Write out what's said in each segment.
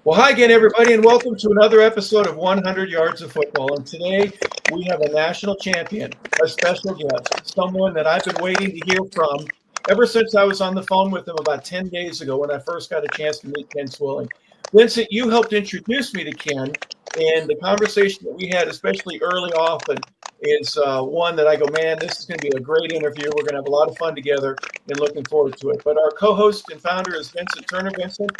Well, hi again, everybody, and welcome to another episode of 100 Yards of Football. And today we have a national champion, a special guest, someone that I've been waiting to hear from ever since I was on the phone with him about 10 days ago when I first got a chance to meet Ken Swilling. Vincent, you helped introduce me to Ken, and the conversation that we had, especially early often, is one that I go, man, this is going to be a great interview. We're going to have a lot of fun together and looking forward to it. But our co-host and founder is Vincent Turner. Vincent,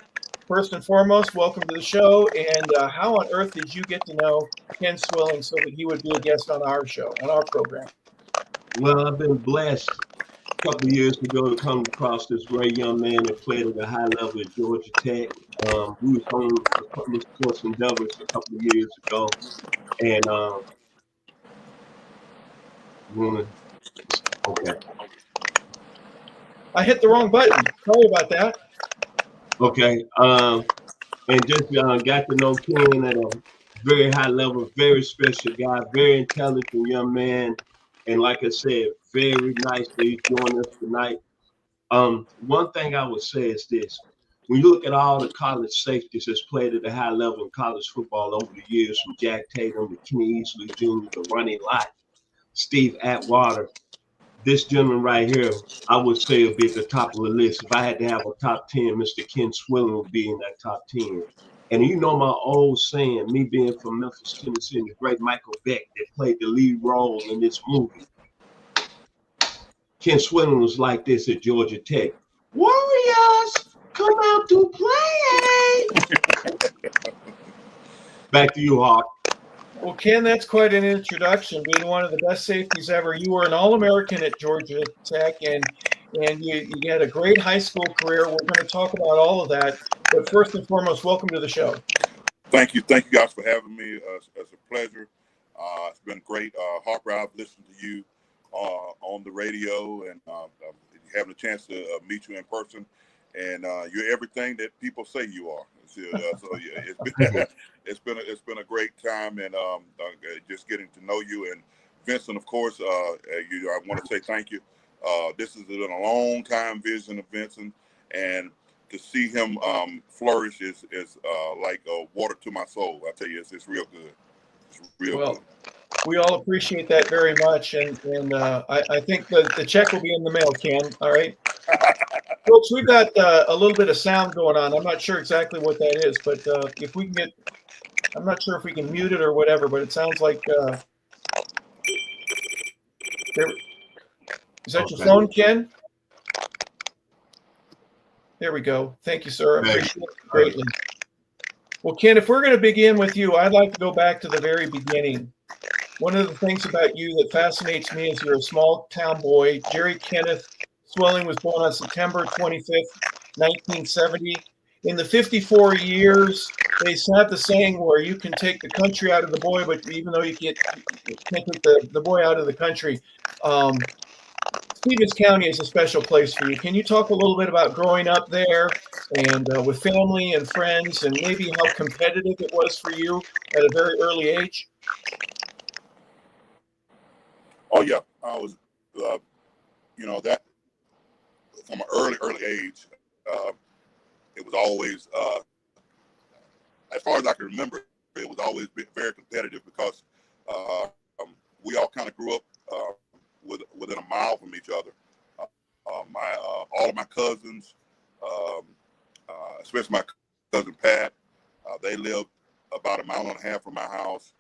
first and foremost, welcome to the show. And how on earth did you get to know Ken Swilling so that he would be a guest on our show, on our program? Well, I've been blessed a couple of years ago to come across this great young man that played at a high level at Georgia Tech. We was on a couple of sports endeavors a couple of years ago, and okay, I hit the wrong button. Sorry about that. okay, and just got to know Ken at a very high level, very special guy, very intelligent young man, and like I said, very nice that he's joining us tonight. One thing I would say is this. When you look at all the college safeties that's played at a high level in college football over the years, from Jack Tatum to Kenny Easley Jr. to Ronnie Lott, Steve Atwater, this gentleman right here, I would say would be at the top of the list. If I had to have a top 10, Mr. Ken Swilling would be in that top 10. And you know my old saying, me being from Memphis, Tennessee, and the great Michael Beck that played the lead role in this movie. Ken Swilling was like this at Georgia Tech. Warriors, come out to play. Back to you, Hawk. Well, Ken, that's quite an introduction. Being one of the best safeties ever, you were an All-American at Georgia Tech, and you had a great high school career. We're going to talk about all of that. But first and foremost, welcome to the show. Thank you guys for having me. It's a pleasure. It's been great. Harper, I've listened to you on the radio, and having a chance to meet you in person. And you're everything that people say you are. It's been a great time, and just getting to know you. And Vincent, of course, I want to say thank you. This has been a long time vision of Vincent, and to see him flourish is like water to my soul. I tell you, it's real good. It's real good. We all appreciate that very much, and I think the check will be in the mail, Ken. All right, folks, we've got a little bit of sound going on. I'm not sure exactly what that is, but if we can get, I'm not sure if we can mute it or whatever, but it sounds like. Is that your phone, Ken? There we go. Thank you, sir. I appreciate it greatly. Well, Ken, if we're going to begin with you, I'd like to go back to the very beginning. One of the things about you that fascinates me is you're a small town boy. Jerry Kenneth Swilling was born on September 25th, 1970. In the 54 years, they have the saying where you can take the country out of the boy, but even though you can't take the boy out of the country, Stevens County is a special place for you. Can you talk a little bit about growing up there and with family and friends, and maybe how competitive it was for you at a very early age? Oh yeah, I was, that from an early age. It was always, as far as I can remember, it was always been very competitive because we all kind of grew up within a mile from each other. All of my cousins, especially my cousin Pat, they lived about a mile and a half from my house.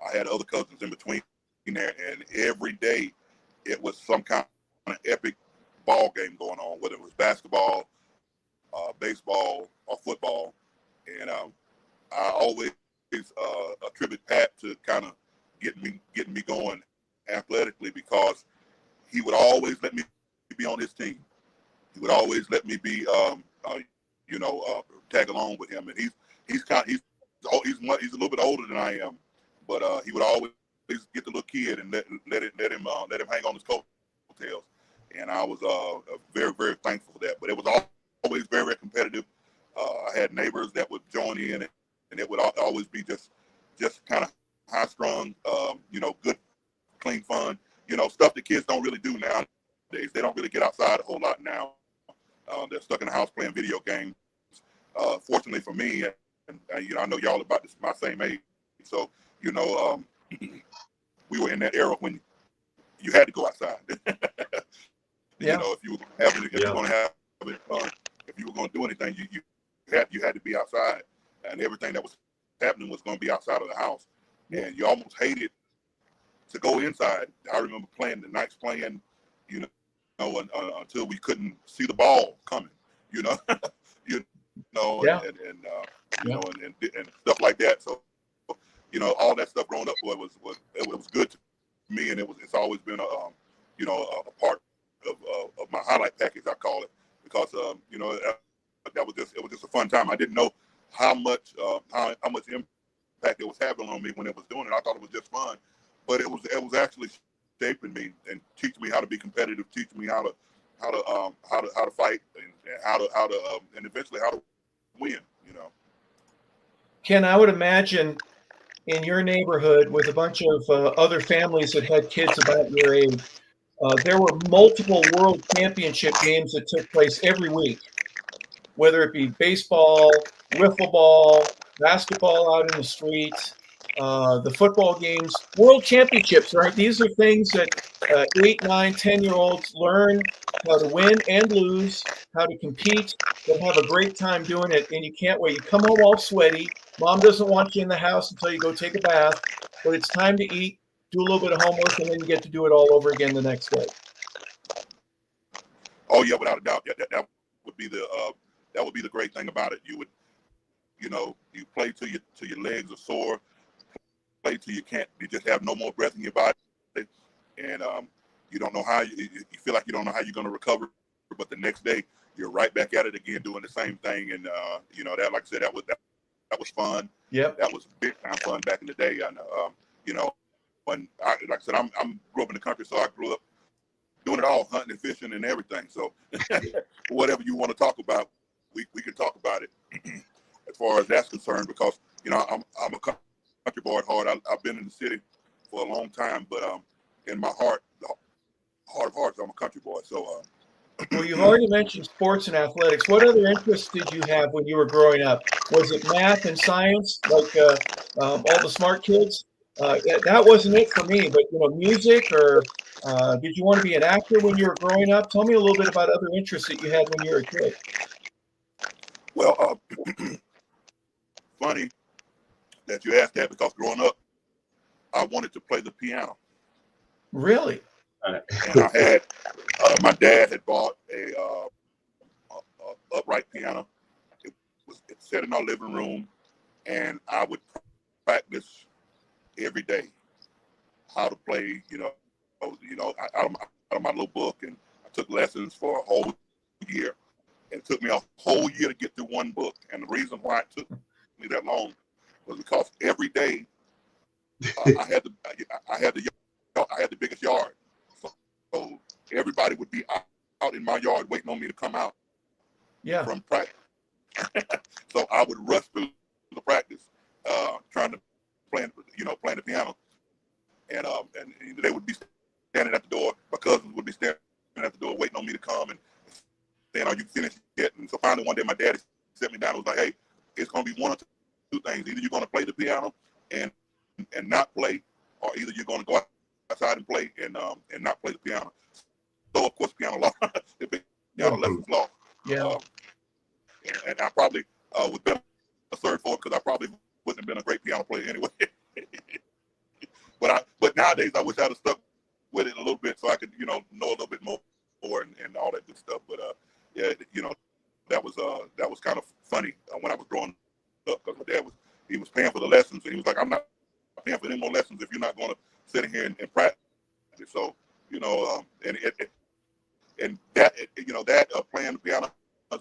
I had other cousins in between there, and every day it was some kind of epic ball game going on, whether it was basketball, baseball, or football. And I always attribute Pat to kind of getting me going athletically, because he would always let me be on his team. He would always let me be, tag along with him. And he's a little bit older than I am, but he would always get the little kid and let him hang on his coattails. And I was very, very thankful for that. But it was always very, very competitive. I had neighbors that would join in, and it would always be just kind of high strung, good, clean fun, stuff that kids don't really do nowadays. They don't really get outside a whole lot now. They're stuck in the house playing video games. fortunately for me, and you know, I know y'all about this, my same age, so you know, we were in that era when you had to go outside. Yeah. You know, if you were going to have it, if you were going to have it, if you were going to do anything, you had to be outside, and everything that was happening was going to be outside of the house, and you almost hated to go inside. I remember playing the nights playing, you know, until we couldn't see the ball coming, you know, you know, Yeah. and you know, and stuff like that. So, you know, all that stuff growing up was good to me, and it's always been you know, a part of my highlight package, I call it, because you know, it was just a fun time. I didn't know how much impact it was having on me when it was doing it. I thought it was just fun, but it was actually shaping me and teaching me how to be competitive, teaching me how to fight, and how to and eventually how to win. You know. Ken, I would imagine in your neighborhood with a bunch of other families that had kids about your age, there were multiple world championship games that took place every week, whether it be baseball, wiffle ball, basketball out in the streets, the football games, world championships, right? These are things that 8, 9, 10-year-olds learn how to win and lose, how to compete, and have a great time doing it. And you can't wait. You come home all sweaty. Mom doesn't want you in the house until you go take a bath, but it's time to eat, do a little bit of homework, and then you get to do it all over again the next day. Oh yeah, without a doubt. Yeah, that would be the great thing about it. You would, you know, you play till your legs are sore, play till you just have no more breath in your body, and you don't know how you feel like you don't know how you're going to recover, but the next day you're right back at it again doing the same thing, and you know, that, like I said, that was fun. Yep. That was big time fun back in the day. And you know, when like I said, I'm grew up in the country, so I grew up doing it all, hunting and fishing and everything. So whatever you want to talk about, we can talk about it as far as that's concerned, because you know, I'm a country boy at heart. I've been in the city for a long time, but in my heart, the heart of hearts, I'm a country boy. So Well, you've already mentioned sports and athletics. What other interests did you have when you were growing up? Was it math and science, like all the smart kids? That wasn't it for me, but you know, music, or did you want to be an actor when you were growing up? Tell me a little bit about other interests that you had when you were a kid. well, funny that you asked that, because growing up, I wanted to play the piano. Really? And I had my dad had bought a upright piano. It sat in our living room, and I would practice every day how to play. You know, out of my little book, and I took lessons for a whole year. And it took me a whole year to get through one book. And the reason why it took me that long was because every day I had the biggest yard. So everybody would be out in my yard waiting on me to come out from practice. So I would rush through the practice, trying to playing the piano, and they would be standing at the door. My cousins would be standing at the door waiting on me to come and saying, "Are you finished yet?" And so finally one day my daddy sat me down and was like, "Hey, it's going to be one of two things. Either you're going to play the piano and not play, or either you're going to go outside and play and not play the piano." So of course piano lost. The piano lessons lost. Yeah. And I probably would be a third for it, because I probably wouldn't have been a great piano player anyway. But nowadays I wish I'd have stuck with it a little bit, so I could, you know a little bit more and all that good stuff. But yeah, you know, that was kind of funny when I was growing up, because my dad was paying for the lessons, and he was like, "I'm not paying for any more lessons if you're not going to sit in here and practice." So, you know, and that, you know, that playing the piano,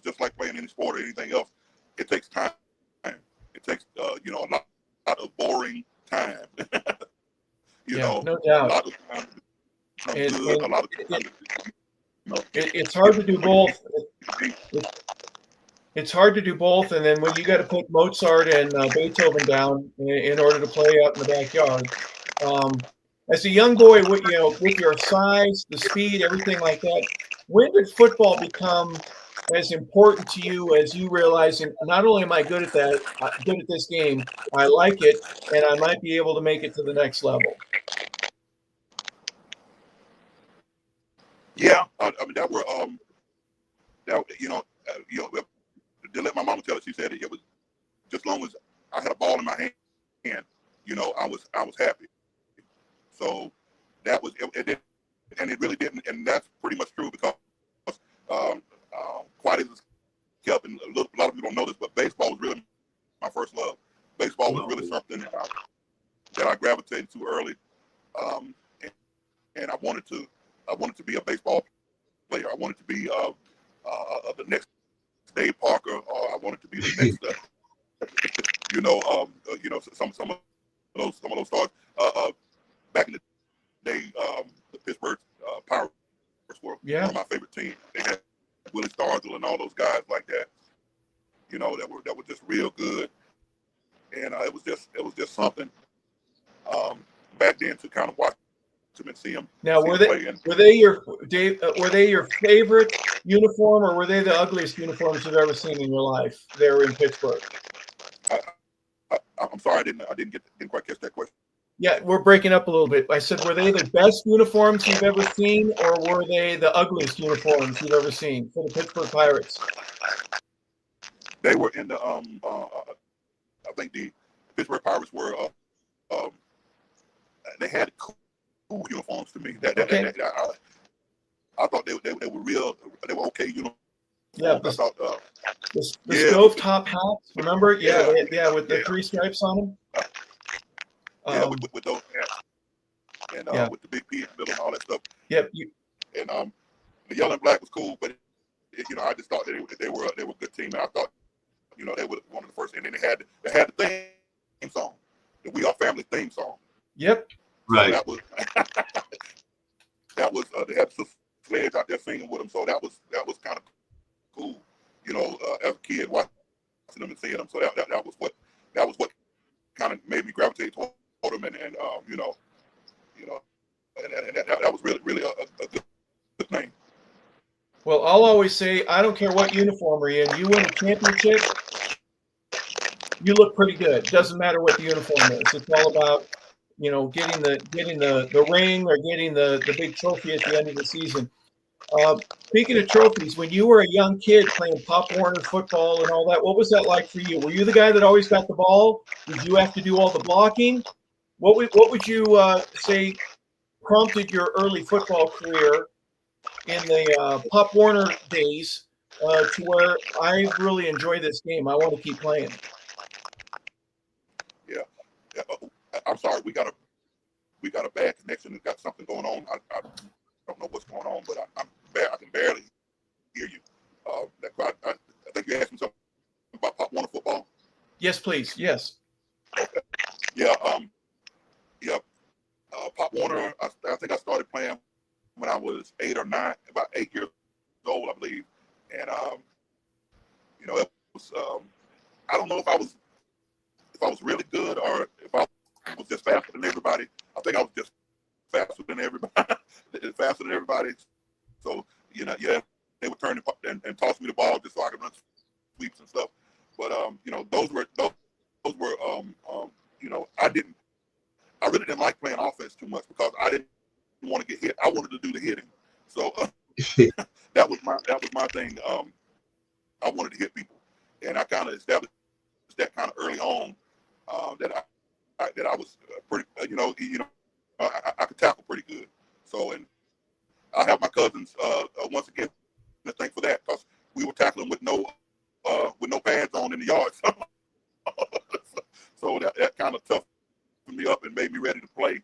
just like playing any sport or anything else, it takes time. It takes you know, a lot of boring time. You know, no doubt. a lot of time to become good, a lot of time it's hard to do both. It's hard to do both, and then when you got to put Mozart and Beethoven down in order to play out in the backyard. As a young boy, with your size, the speed, everything like that, when did football become as important to you as you realizing not only am I good at that, good at this game, I like it, and I might be able to make it to the next level? Yeah, I mean to let my mama tell it, she said it was just long as I had a ball in my hand, I was happy. So that was it, and it really didn't, and that's pretty much true because um, quite as kept, and a lot of people don't know this, but baseball was really my first love. Baseball was really something that I gravitated to early, um, and I wanted to be a baseball player. I wanted to be the next Dave Parker, or I wanted to be the next, some of those stars. Back in the day, the Pittsburgh Pirates were one of my favorite teams. They had Willie Stargell and all those guys like that, that were just real good, and it was just something back then to kind of watch them and see them. Now, were they your favorite uniform, or were they the ugliest uniforms you've ever seen in your life there in Pittsburgh? I'm sorry, I didn't quite catch that question. Yeah, we're breaking up a little bit. I said, were they the best uniforms you've ever seen, or were they the ugliest uniforms you've ever seen for the Pittsburgh Pirates? They were in the I think the Pittsburgh Pirates were they had cool uniforms to me. I thought they were real. They were okay uniforms. Yeah, I thought the stovetop hats. Remember? Yeah, with the three stripes on them. With those hats and with the big P in the middle and all that stuff. Yep. And the yellow and black was cool, but I just thought that they were a good team, and I thought they were one of the first. And then they had the theme song, the We Are Family theme song. Yep. Right. So that was they had some Sledge out there singing with them, so that was kind of cool, as a kid watching them and seeing them. So that was what kind of made me gravitate toward them, and that was really a good thing. Well, I'll always say, I don't care what uniform you're in. You win a championship, you look pretty good. Doesn't matter what the uniform is. It's all about getting the ring or getting the big trophy at the end of the season. Speaking of trophies, when you were a young kid playing Pop Warner football and all that, what was that like for you? Were you the guy that always got the ball? Did you have to do all the blocking? What would you say prompted your early football career in the Pop Warner days to where I really enjoy this game? I want to keep playing. Yeah. I'm sorry, we got a bad connection. We've got something going on. I don't know what's going on, but I can barely hear you. I think you asked me something about Pop Warner football. Yes, please. Yes. Okay. Yeah. Pop Warner. I think I started playing when I was 8 or 9, about 8 years old, I believe. And it was. I don't know if I was really good or if I was just faster than everybody. I think I was just faster than everybody. So they would turn and toss me the ball just so I could run sweeps and stuff. But those were I really didn't like playing offense too much because I didn't want to get hit. I wanted to do the hitting. So that was my thing. I wanted to hit people, and I kind of established that kind of early on that I was pretty. I could tackle pretty good. So, and I have my cousins once again to thank for that because we were tackling with no pads on in the yard. So that kind of toughened me up and made me ready to play.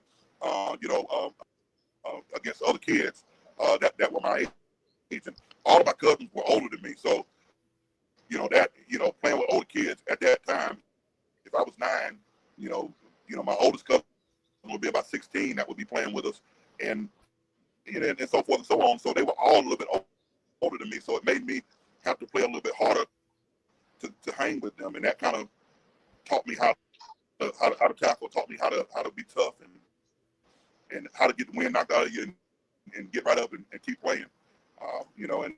Against other kids that were my age, and all of my cousins were older than me. So, playing with older kids at that time. If I was 9, my oldest cousin would be about 16 that would be playing with us, and so forth and so on. So they were all a little bit older than me. So it made me have to play a little bit harder to hang with them, and that kind of taught me how to tackle, taught me how to be tough and how to get the wind knocked out of you and get right up and keep playing. And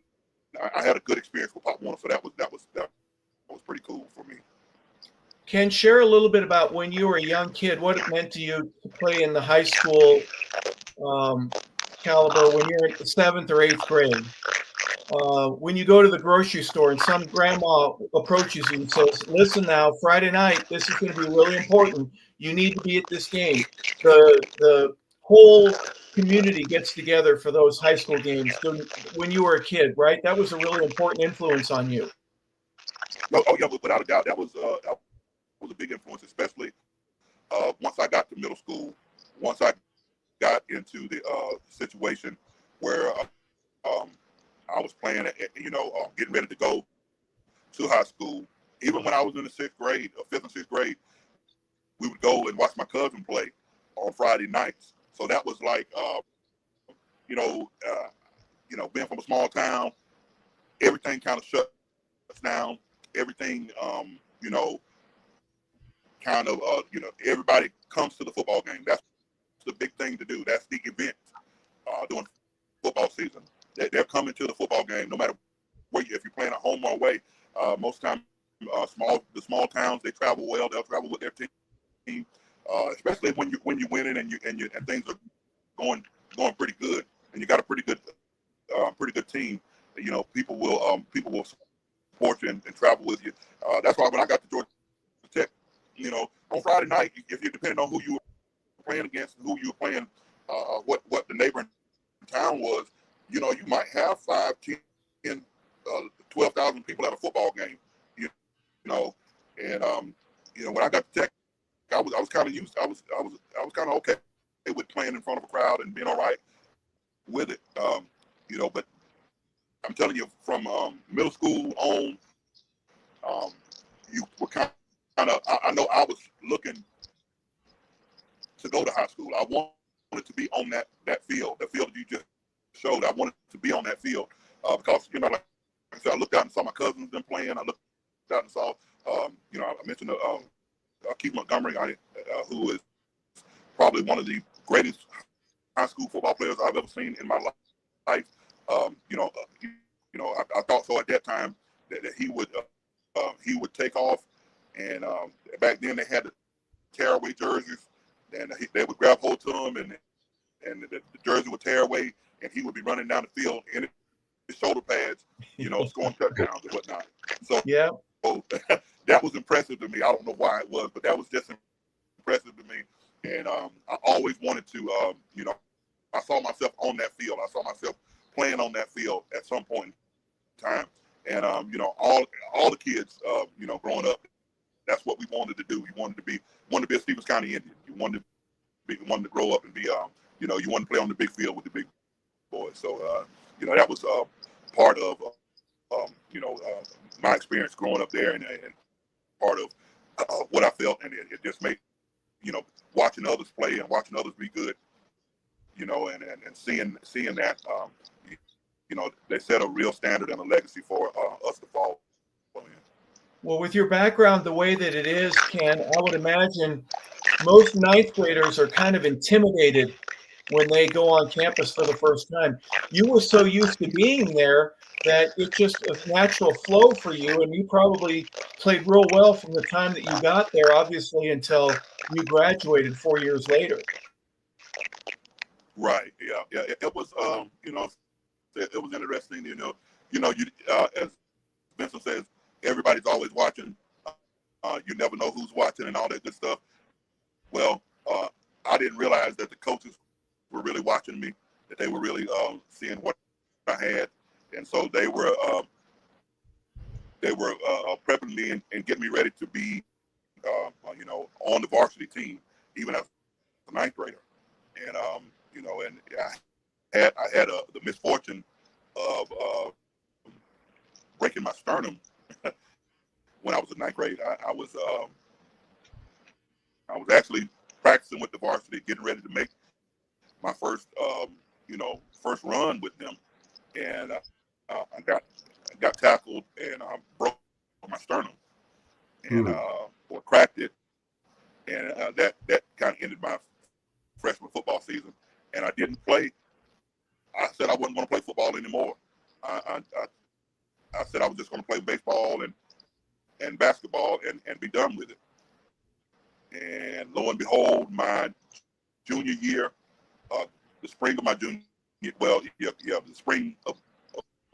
I had a good experience with Pop Warner, so that was pretty cool for me. Ken, share a little bit about when you were a young kid, what it meant to you to play in the high school caliber when you're in the 7th or 8th grade. When you go to the grocery store and some grandma approaches you and says, listen now, Friday night, this is going to be really important. You need to be at this game. The whole community gets together for those high school games when you were a kid, right? That was a really important influence on you. Oh yeah, without a doubt, that was a big influence, especially once I got to middle school. Once I got into the situation where I was playing, getting ready to go to high school. Even when I was in the 6th grade, 5th and 6th grade, we would go and watch my cousin play on Friday nights. So that was like, being from a small town, everything kind of shuts down. Everything, everybody comes to the football game. That's the big thing to do. That's the event during football season. They're coming to the football game, no matter where if you're playing at home or away. Most times, the small towns, they travel well. They'll travel with their team, especially when you win it and things are going pretty good, and you got a pretty good team. People will support you and travel with you. That's why when I got to Georgia Tech, on Friday night, if you're depending on who you were playing against, who you were playing, what the neighboring town was, you might have 5, 10, 12,000 people at a football game, when I got to Tech, I was kind of used. I was kind of okay with playing in front of a crowd and being all right with it, But I'm telling you, from middle school on, you were kind of. I know I was looking to go to high school. I wanted to be on that field, the field you just showed. I wanted to be on that field because like I said, I looked out and saw my cousins them playing. I looked out and saw, I mentioned Keith Montgomery, who is probably one of the greatest high school football players I've ever seen in my life. I thought so at that time that he would take off, and back then they had the tearaway jerseys, and they would grab hold to him, and the jersey would tear away, and he would be running down the field in his shoulder pads, scoring touchdowns and whatnot. So yeah, that was impressive to me. I don't know why it was, but that was just impressive to me. And I always wanted to, I saw myself on that field. I saw myself playing on that field at some point in time. And all the kids, growing up, that's what we wanted to do. We wanted to be a Stevens County Indian. You wanted to grow up and be, you wanted to play on the big field with the big boys. So, that was part of, my experience growing up there, and part of what I felt, and it just made, watching others play and watching others be good, and seeing that, they set a real standard and a legacy for us to follow in. Well, with your background the way that it is, Ken, I would imagine most 9th graders are kind of intimidated when they go on campus for the first time. You were so used to being there that it's just a natural flow for you, and you probably played real well from the time that you got there, obviously, until you graduated 4 years later. Right. Yeah. It was, it was interesting. As Vincent says, everybody's always watching. You never know who's watching and all that good stuff. Well, I didn't realize that the coaches were really watching me, that they were really seeing what I had, and so they were prepping me and getting me ready to be, on the varsity team, even as a 9th grader. And and I had the misfortune of breaking my sternum when I was in 9th grade. I was actually practicing with the varsity, getting ready to make my first run with them, and I got tackled and broke my sternum, and or cracked it, and that kind of ended my freshman football season. And I didn't play. I said I wasn't going to play football anymore. I I said I was just going to play baseball and basketball and be done with it. And lo and behold, my junior year, the spring of my junior, well, the spring of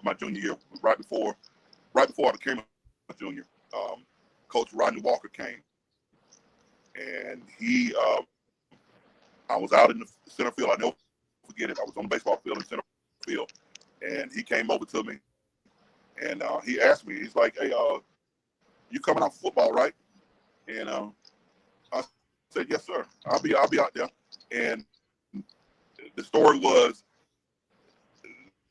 my junior year, right before I became a junior, Coach Rodney Walker came, and I was out in the center field. I never forget it. I was on the baseball field in center field, and he came over to me, and he asked me, he's like, "Hey, you coming out for football, right?" And I said, "Yes, sir. I'll be out there." And the story was,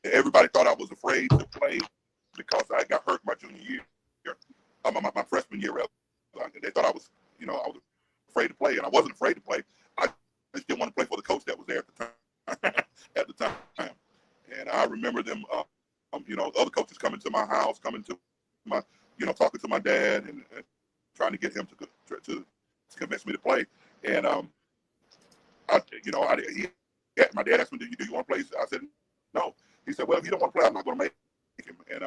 everybody thought I was afraid to play because I got hurt my junior year, my freshman year. They thought I was afraid to play, and I wasn't afraid to play. I just didn't want to play for the coach that was there at the time. At the time, and I remember them, other coaches coming to my house, talking to my dad, and trying to get him to convince me to play. And my dad asked me, "Do you want to play?" I said, "No." He said, "Well, if you don't want to play, I'm not going to make him." And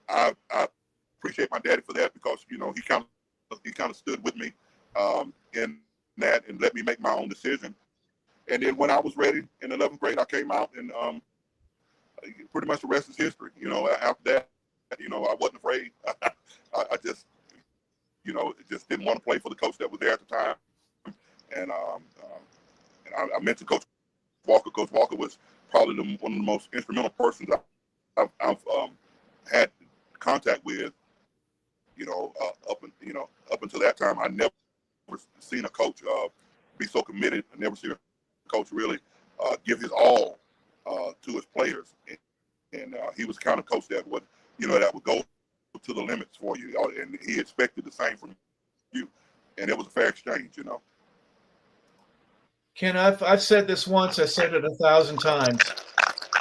I appreciate my daddy for that, because he kind of stood with me in that and let me make my own decision. And then when I was ready in 11th grade, I came out, and pretty much the rest is history. After that, I wasn't afraid. I just, just didn't want to play for the coach that was there at the time. And I mentioned Coach Walker. Coach Walker was probably one of the most instrumental persons I've had contact with. Up until that time, I never seen a coach be so committed. I never seen a coach really give his all to his players, and he was the kind of coach that would go to the limits for you, and he expected the same from you, and it was a fair exchange. Ken, I've said this once, I said it 1,000 times.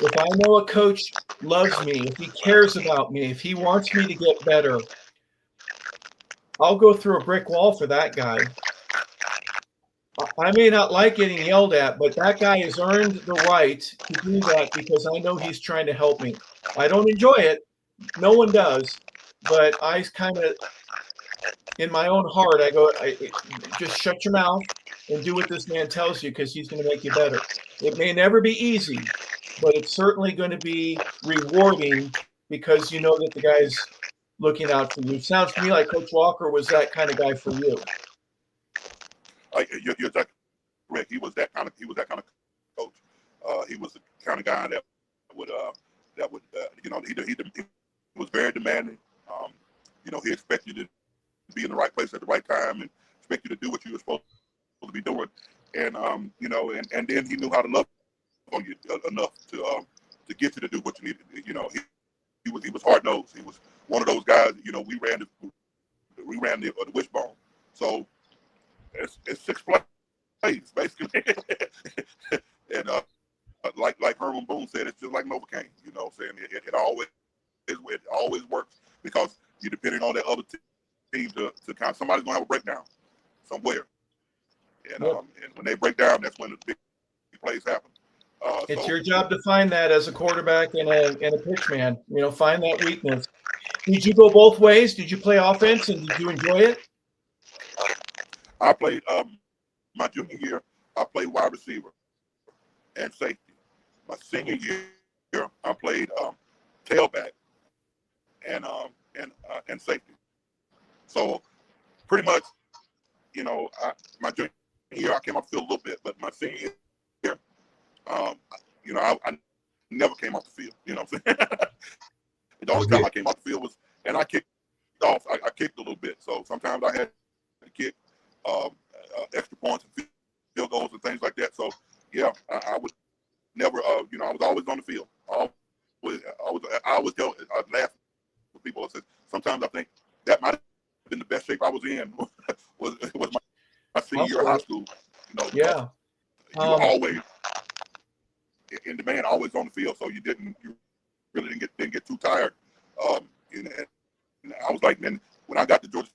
If I know a coach loves me, if he cares about me, if he wants me to get better, I'll go through a brick wall for that guy. I may not like getting yelled at, but that guy has earned the right to do that because I know he's trying to help me. I don't enjoy it. No one does. But I kind of, in my own heart, I go, just shut your mouth and do what this man tells you, because he's going to make you better. It may never be easy, but it's certainly going to be rewarding because you know that the guy's looking out for you. Sounds to me like Coach Walker was that kind of guy for you. You're exactly correct. He was that kind of coach. He was the kind of guy that would he was very demanding. He expected you to be in the right place at the right time, and expect you to do what you were supposed to be doing. And and then he knew how to love on you enough to get you to do what you needed. He was hard nosed. He was one of those guys. We ran the wishbone. So it's 6 plays basically. And like Herman Boone said, it's just like Novocaine. Saying it always works, because you're depending on that other team to kind of, somebody's gonna have a breakdown somewhere. And Yep. And when they break down, that's when the big plays happen. It's your job to find that as a quarterback and a pitch man. Find that weakness. Did you go both ways? Did you play offense, and did you enjoy it? I played my junior year. I played wide receiver and safety. My senior year, I played tailback and safety. So pretty much, my junior year I came off the field a little bit, but my senior year, I never came off the field. You know what I'm saying? The only time I came off the field was, and I kicked off. I kicked a little bit, so sometimes I had to kick extra points and field goals and things like that. So yeah, I would never, I was always on the field. I always tell, I laugh with people. I said, sometimes I think that might have been the best shape I was in was my senior year of high school. Yeah. You were always in demand, always on the field, so you really didn't get too tired. And I was like, then when I got to Georgia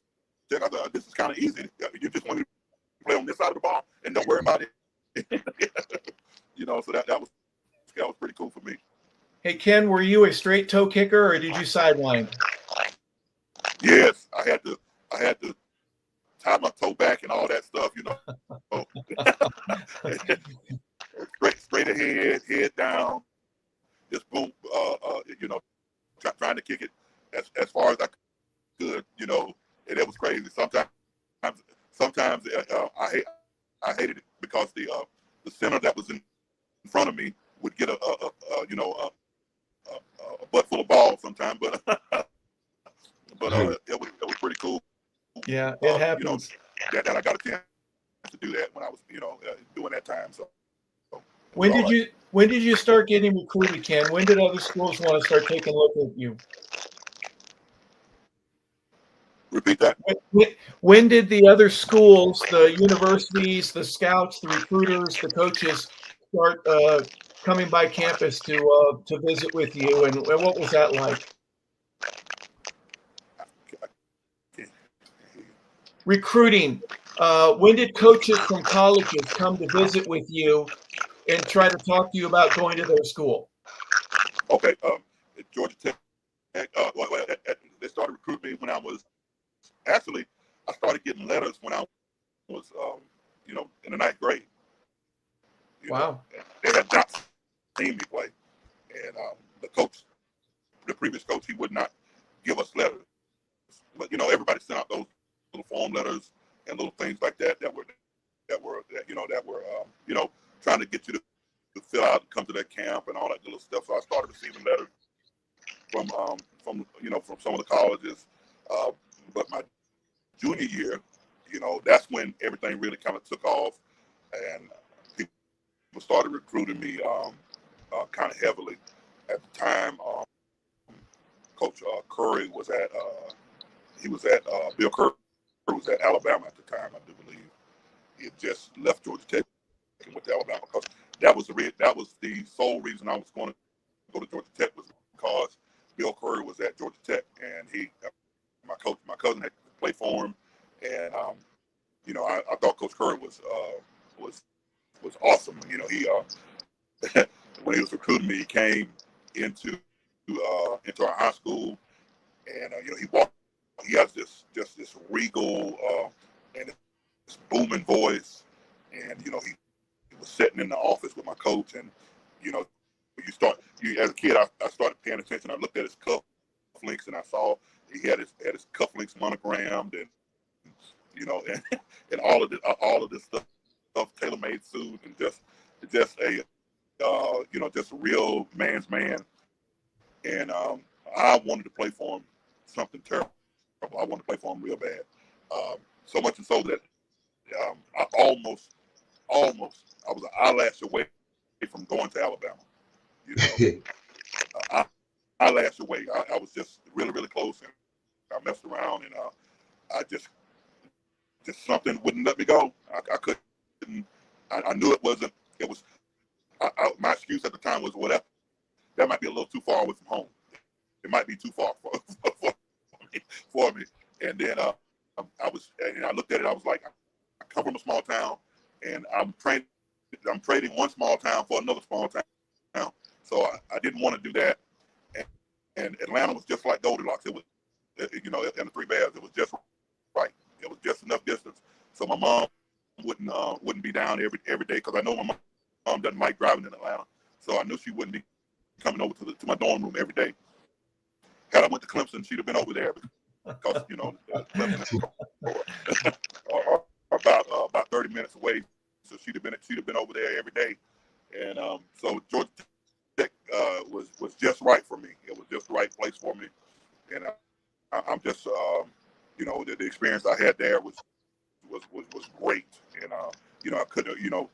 Tech, I thought, this is kind of easy. You just want to play on this side of the ball and don't worry about it. So that was pretty cool for me. Hey, Ken, were you a straight toe kicker or did you sidewind? Yes, I had to tie my toe back and all that stuff, you know. straight ahead, head down, just boom, you know, trying to kick it as far as I could, you know, and it was crazy. Sometimes I hated it because the center that was in front of me would get a you know a butt full of balls sometimes, but it was pretty cool. Yeah, it You know happens. that I got a chance to do that when I was doing that time. So it was When all did right. you start getting recruited, Ken? When did other schools want to start taking a look at you? Repeat that. When did the other schools, the universities, the scouts, the recruiters, the coaches start coming by campus to visit with you, and what was that like? Recruiting. When did coaches from colleges come to visit with you and try to talk to you about going to their school? Okay, at Georgia Tech, they started recruiting me when I was actually. I started getting letters when I was, you know, in the ninth grade. You know, Wow. they had not seen me play, and the previous coach, he would not give us letters. But you know, everybody sent out those little form letters and little things like that you know, trying to get you to fill out and come to that camp and all that little stuff. So I started receiving letters from you know, from some of the colleges. Uh, but my junior year, you know, that's when everything really kind of took off, and people started recruiting me kind of heavily. At the time, Coach Curry was at Bill Curry was at Alabama at the time, I do believe. He had just left Georgia Tech and went to Alabama because that was the sole reason I was going to go to Georgia Tech, was because Bill Curry was at Georgia Tech, and my cousin had played for him, and you know, I thought Coach Curry was awesome. You know, he when he was recruiting me, he came into into our high school, and you know, he has this regal and this booming voice, and you know, he was sitting in the office with my coach, and you know, you as a kid, I started paying attention. I looked at his cufflinks, and I saw he had his cufflinks monogrammed, and you know, and all of this stuff, tailor-made suit, and just a you know, just a real man's man. And I wanted to play for him something terrible. I wanted to play for him real bad. So much and so that I I was an eyelash away from going to Alabama. You know, eyelash away. I was just really, really close, and I messed around, and I just something wouldn't let me go. I couldn't. I knew it wasn't. It was. My excuse at the time was, well, that might be a little too far away from home. It might be too far for me. And then and I looked at it. I was like, I come from a small town, and I'm trading one small town for another small town. So I didn't want to do that. And Atlanta was just like Goldilocks. It was, you know, and the Three Bears. It was just right. It was just enough distance. So my mom wouldn't be down every day, because I know my mom doesn't like driving in Atlanta. So I knew she wouldn't be coming over to my dorm room every day. Had I went to Clemson, she'd have been over there, because you know, Clemson or about 30 minutes away. So she'd have been over there every day. And so Georgia Tech was just right for me. It was just the right place for me. And I'm just you know, the experience I had there was great. And you know, I could have, you know,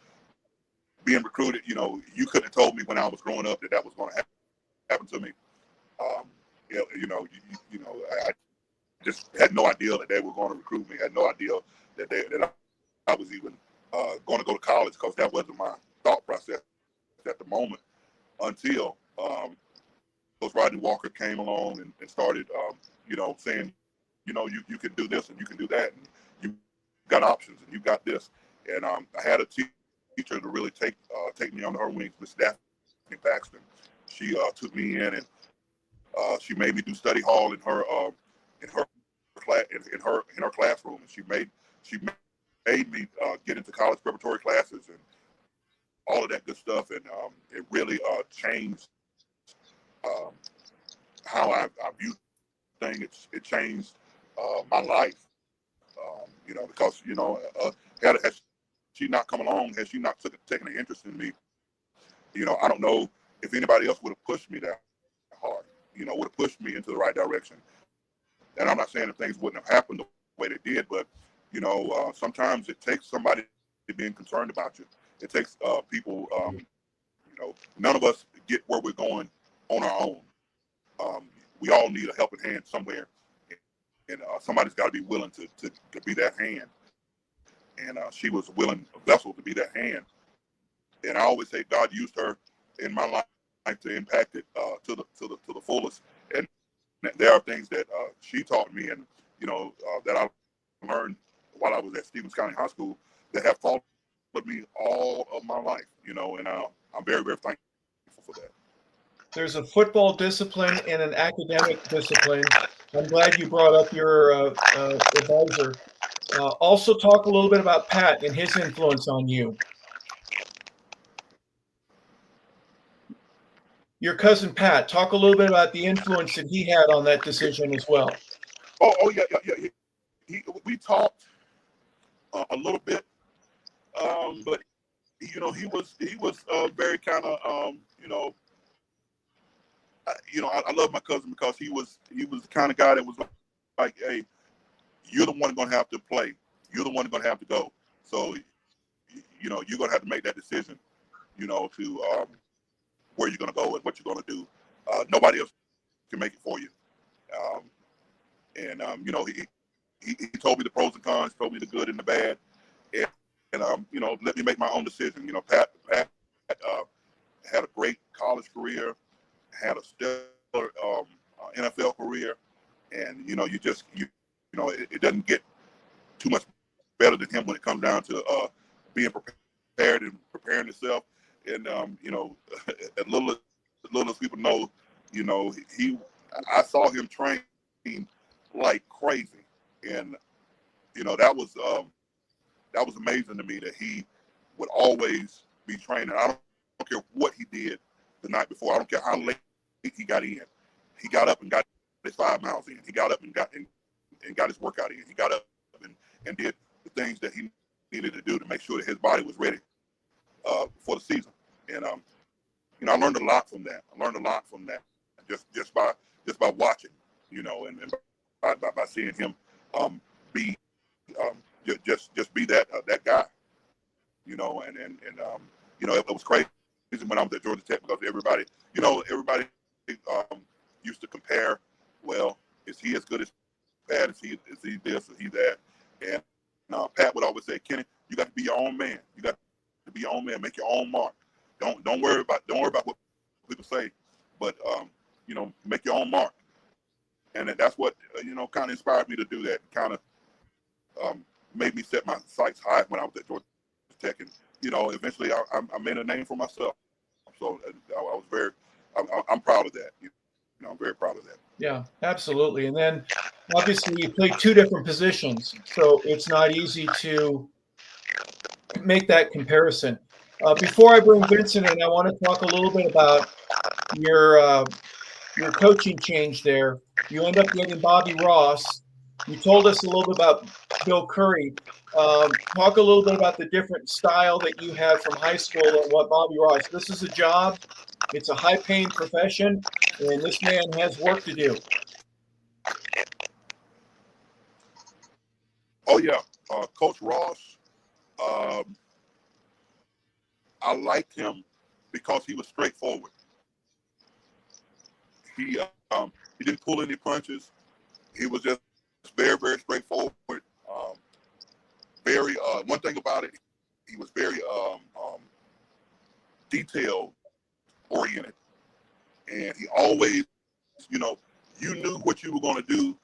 being recruited, you know, you couldn't have told me when I was growing up that was going to happen to me. You know, I just had no idea that they were going to recruit me. I had no idea that I was even going to go to college, because that wasn't my thought process at the moment, until Coach Rodney Walker came along and started, you know, saying, you know, you can do this and you can do that, and you got options and you got this. And I had a teacher to really take me under her wings, Miss Daphne Paxton, she took me in, and she made me do study hall in her class in her classroom, and she made me get into college preparatory classes and all of that good stuff, and it really changed how I view things. It changed my life, because had she not come along, had she not taken an interest in me, I don't know if anybody else would have pushed me that hard, would have pushed me into the right direction. And I'm not saying that things wouldn't have happened the way they did, but sometimes it takes somebody being concerned about you. It takes people. None of us get where we're going on our own. We all need a helping hand somewhere, and somebody's got to be willing to be that hand. And she was a willing vessel to be that hand. And I always say God used her in my life to impact it to the fullest. And there are things that she taught me, and that I learned while I was at Stevens County High School that have followed me all of my life. And I'm very, very thankful for that. There's a football discipline and an academic discipline. I'm glad you brought up your advisor. Also, talk a little bit about Pat and his influence on you. Your cousin Pat, talk a little bit about the influence that he had on that decision as well. Oh yeah. We talked a little bit, but he was very kind of I love my cousin because he was the kind of guy that was like, hey, you're the one going to have to play. You're the one going to have to go. So, you're going to have to make that decision, to where you're going to go and what you're going to do. Nobody else can make it for you. He told me the pros and cons, told me the good and the bad, and let me make my own decision. Pat had a great college career, had a stellar NFL career, and it doesn't get too much better than him when it comes down to being prepared and preparing yourself. And as little as people know, I saw him train like crazy, and that was amazing to me that he would always be training. I don't care what he did the night before. I don't care how late he got in. He got up and got his 5 miles in. He got up and got his workout in. He got up and did the things that he needed to do to make sure that his body was ready for the season. And I learned a lot from that. Just by watching, and by seeing him be just be that guy, it was crazy when I was at Georgia Tech because everybody used to compare. Well, is he as good as Pat? Is he this? Is he that? And Pat would always say, Kenny, you got to be your own man. You got to be your own man. Make your own mark. Don't worry about what people say, but make your own mark. And that's what kind of inspired me to do that. Kind of made me set my sights high when I was at Georgia Tech, and eventually I made a name for myself. So I'm proud of that. I'm very proud of that. Yeah, absolutely. And then obviously you play 2 different positions, so it's not easy to make that comparison. Before I bring Vincent in, I want to talk a little bit about your coaching change there. You end up getting Bobby Ross. You told us a little bit about Bill Curry. Talk a little bit about the different style that you had from high school and what Bobby Ross. This is a job. It's a high-paying profession, and this man has work to do. Oh yeah, Coach Ross. I liked him because he was straightforward. He didn't pull any punches. He was just very, very straightforward. One thing about it, he was very detail oriented, and he always, you knew what you were going to do.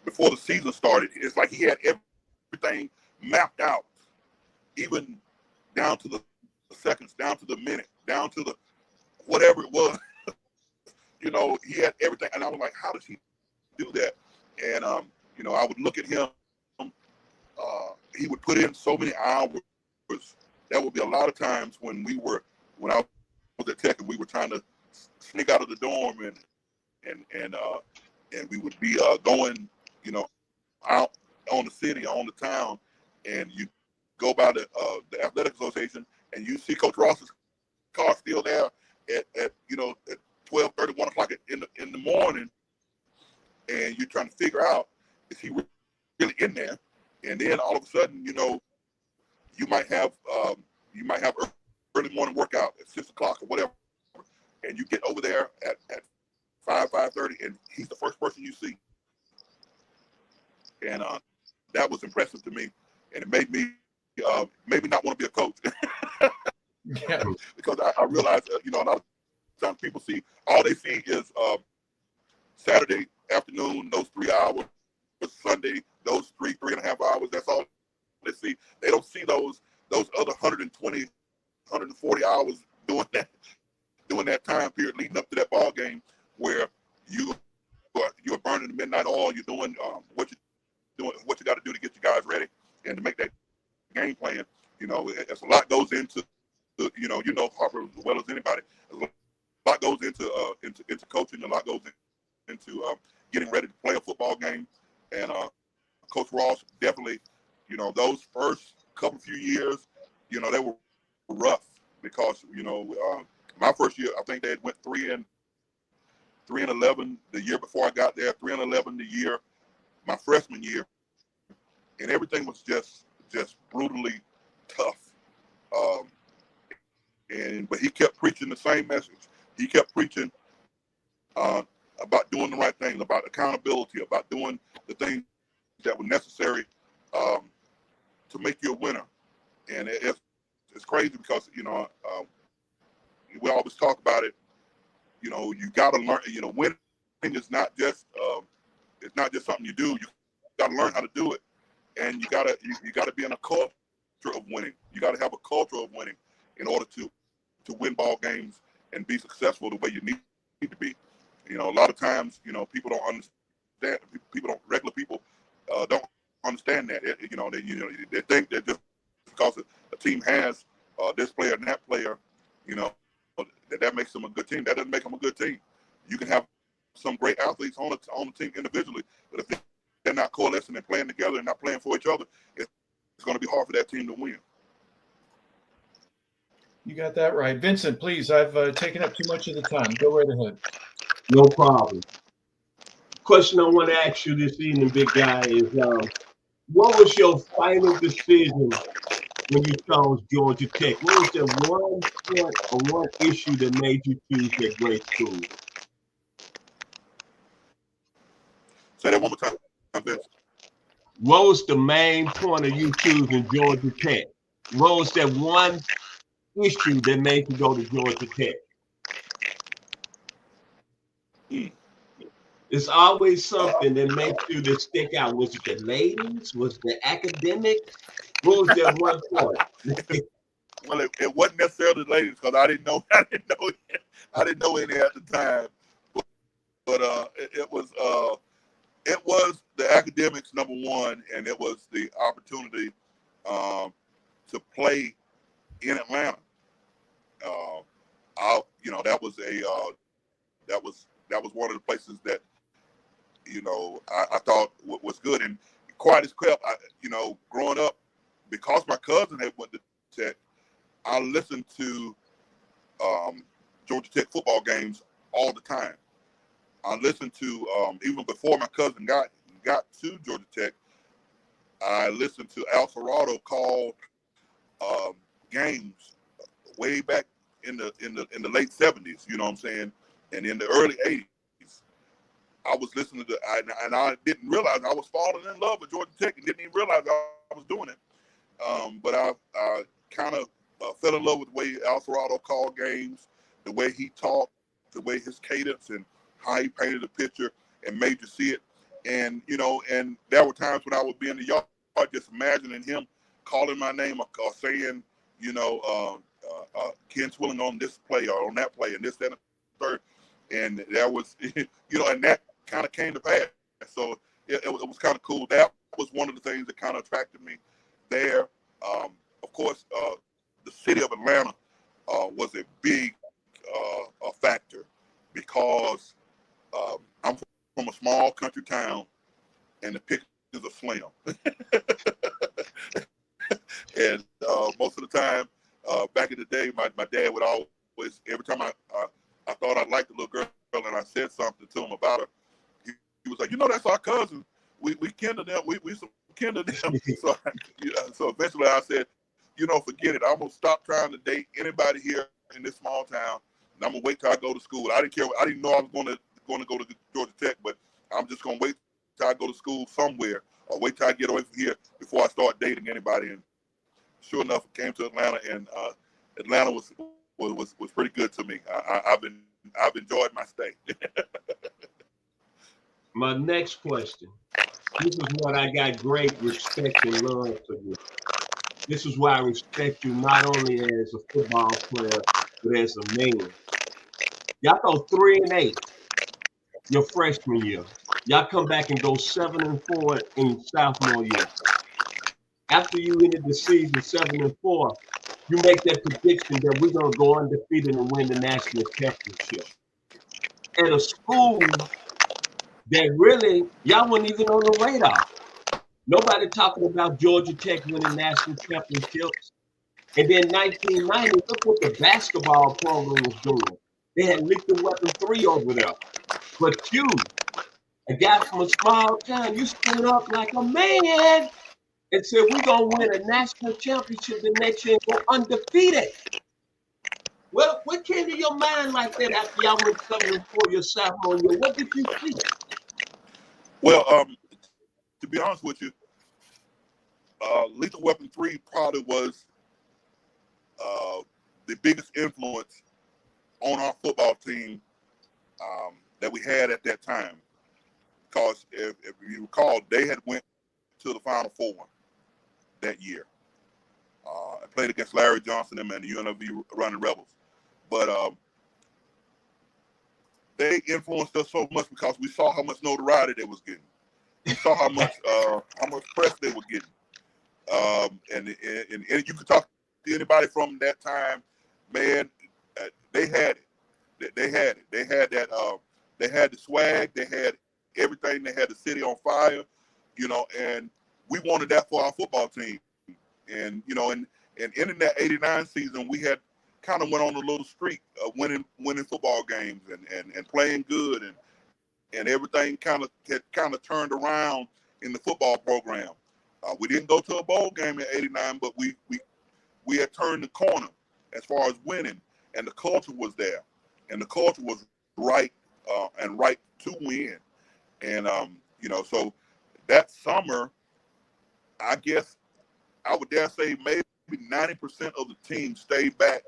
Before the season started, it's like he had everything mapped out, even down to the seconds, down to the minute, down to the whatever it was. You know, he had everything, and I was like, how does he do that? And you know, I would look at him. He would put in so many hours. There would be a lot of times when I was at Tech and we were trying to sneak out of the dorm and we would be going, you know, out on the city, on the town, and you go by the athletic association and you see Coach Ross's car still there at you know, at 12:30, 1 o'clock in the morning, and you're trying to figure out, is he really in there? And then all of a sudden, you know, you might have early morning workout at 6 o'clock or whatever, and you get over there at 5:30, and he's the first person you see. And that was impressive to me, and it made me not want to be a coach. Yeah. Because I realized, you know, a lot of times people see, all they see is Saturday afternoon, those 3 hours, Sunday, those 3.5 hours. That's all they see. They don't see those other 120, 140 hours doing that time period leading up to that ball game, where you're burning the midnight oil. You're doing what you got to do to get you guys ready and to make that game plan. You know, it's a lot goes into, you know Harper as well as anybody. A lot goes into coaching. A lot goes into getting ready to play a football game. And Coach Ross definitely, you know, those first few years, you know, they were rough because, you know, my first year, I think they had went 3-11 the year before I got there, 3-11 the year, my freshman year, and everything was just brutally tough. But he kept preaching the same message. He kept preaching about doing the right thing, about accountability, about doing the things that were necessary to make you a winner. And it's crazy because, you know, we always talk about it. You know, you got to learn. You know, winning is not just something you do. You got to learn how to do it, and you got to be in a culture of winning. You got to have a culture of winning in order to win ball games and be successful the way you need to be. You know, a lot of times, you know, people don't understand. Regular people don't understand that. You know, they think that just because a team has this player and that player, you know, that makes them a good team. That doesn't make them a good team. You can have some great athletes on the team individually, but if they're not coalescing and playing together and not playing for each other, it's going to be hard for that team to win. You got that right. Vincent, please, I've taken up too much of the time. Go right ahead. No problem. Question I want to ask you this evening, big guy, is what was your final decision when you chose Georgia Tech? What was the one point or one issue that made you choose that great school? Say that one more time, Vincent. What was the main point of you choosing Georgia Tech? What was that one issue that made you go to Georgia Tech? It's always something that makes you to stick out. Was it the ladies? Was it the academics? What was that one point? Well, it wasn't necessarily the ladies because I didn't know any at the time. But it was the academics, number one, and it was the opportunity to play in Atlanta. You know, that was one of the places that, you know, I thought was good. And quite as kept, you know, growing up, because my cousin had went to Tech, I listened to Georgia Tech football games all the time. I listened to, even before my cousin got to Georgia Tech, I listened to Al Serrato call games way back in the late 70s, you know what I'm saying, and in the early 80s. I was listening to, and I didn't realize I was falling in love with Georgia Tech and didn't even realize I was doing it. But I kind of fell in love with the way Al Serrato called games, the way he talked, the way his cadence and how he painted a picture and made you see it. And, you know, and there were times when I would be in the yard just imagining him calling my name or saying, Ken Swilling on this play or on that play and this, that, and the third. And that was, and that kind of came to pass. So it was kind of cool. That was one of the things that kind of attracted me there. Of course, the city of Atlanta was a big a factor because I'm from a small country town and the pictures are slim. And most of the time, back in the day, my dad would always, every time I thought I liked the little girl and I said something to him about her, he was like, that's our cousin. We kin to them. We some kin to them. So eventually I said, forget it. I'm gonna stop trying to date anybody here in this small town, and I'm gonna wait till I go to school. I didn't care. I didn't know I was going to go to Georgia Tech, but I'm just gonna wait till I go to school somewhere, or wait till I get away from here before I start dating anybody. And sure enough, I came to Atlanta, and Atlanta was pretty good to me. I've enjoyed my stay. My next question. This is what I got great respect and love for you. This is why I respect you not only as a football player, but as a man. Y'all go 3-8 your freshman year. Y'all come back and go 7-4 in sophomore year. After you ended the season 7-4, you make that prediction that we're gonna go undefeated and win the national championship. At a school that really, y'all weren't even on the radar. Nobody talking about Georgia Tech winning national championships. And then 1990, look what the basketball program was doing. They had Lethal Weapon 3 over there. But you, a guy from a small town, you stood up like a man and said, we're going to win a national championship the next year and go undefeated. Well, what came to your mind like that after y'all went 7-4 your sophomore year? What did you see? Well, to be honest with you, Lethal Weapon 3 probably was the biggest influence on our football team that we had at that time. Because if you recall, they had went to the Final Four that year. I played against Larry Johnson and the UNLV Running Rebels. But they influenced us so much because we saw how much notoriety they was getting. We saw how much press they were getting. And you could talk to anybody from that time, man. They had it. They had it. They had that. They had the swag. They had everything. They had the city on fire, and we wanted that for our football team. And and in that '89 season, we had kind of went on a little streak of winning football games and playing good, and everything kind of turned around in the football program. We didn't go to a bowl game in '89, but we had turned the corner as far as winning, and the culture was there, and the culture was right and right to win. And so that summer, I guess I would dare say maybe 90% of the team stayed back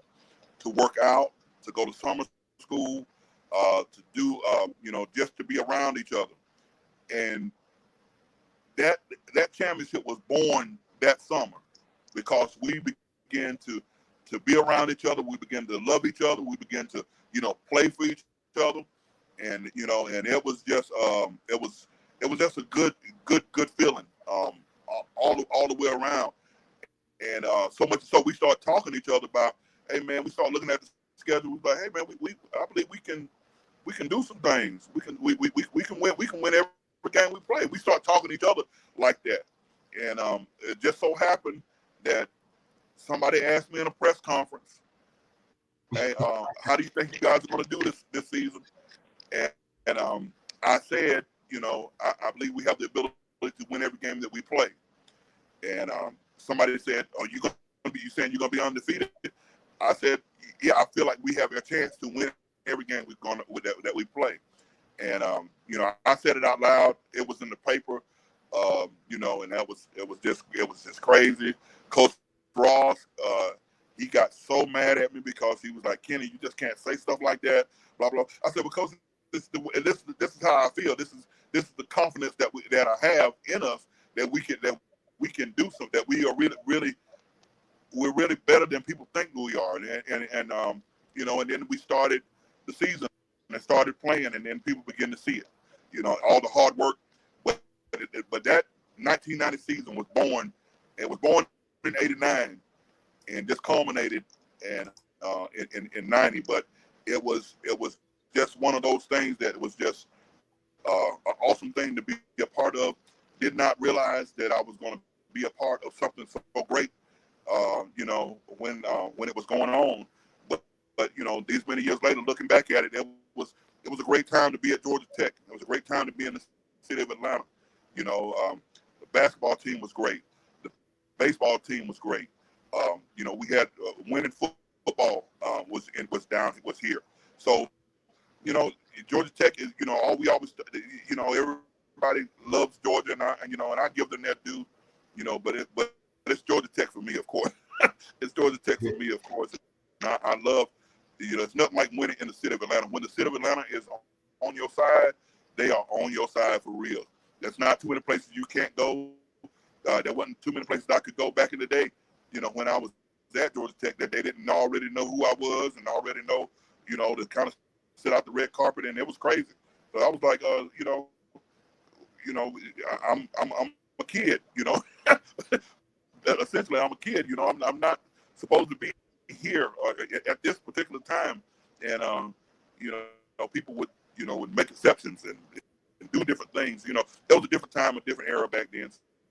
to work out, to go to summer school, to do just to be around each other. And that championship was born that summer because we began to be around each other. We began to love each other. We began to play for each other, and and it was just just a good feeling all the way around. And so much so we started talking to each other about, hey man, we started looking at the schedule. We was like, hey man, I believe we can do some things. We can win every game we play. We start talking to each other like that. And it just so happened that somebody asked me in a press conference, hey, how do you think you guys are going to do this season? And I said, I believe we have the ability to win every game that we play. And somebody said, you saying you're going to be undefeated? I said, yeah, I feel like we have a chance to win every game that we play. And I said it out loud. It was in the paper, and it was just crazy. Coach Ross, he got so mad at me because he was like, Kenny, you just can't say stuff like that, blah blah. I said, because this is how I feel. This is the confidence that I have in us that we can do something, that we are really we're really better than people think we are. And you know, and then we started the season and started playing, and then people begin to see it. You know, all the hard work. But that 1990 season was born. It was born in '89, and just culminated in '90. But it was just one of those things that was just an awesome thing to be a part of. Did not realize that I was going to be a part of something so great. You know, when it was going on, but you know, these many years later, looking back at it, it was a great time to be at Georgia Tech. It was a great time to be in the city of Atlanta. You know, the basketball team was great. The baseball team was great. You know, we had winning football was here. So, you know, Georgia Tech is, you know, we always, you know, everybody loves Georgia, and you know, and I give them their due. You know, but it's Georgia Tech for me, of course. It's Georgia Tech for me, of course. I love, you know, it's nothing like winning in the city of Atlanta. When the city of Atlanta is on your side, they are on your side for real. There's not too many places you can't go. There wasn't too many places I could go back in the day, you know, when I was at Georgia Tech, that they didn't already know who I was and already know, you know, to kind of sit out the red carpet, and it was crazy. So I was like, you know, I'm a kid, you know. Essentially, I'm a kid, you know. I'm not supposed to be here at this particular time, and you know, people would make exceptions and do different things. You know, that was a different time, a different era back then.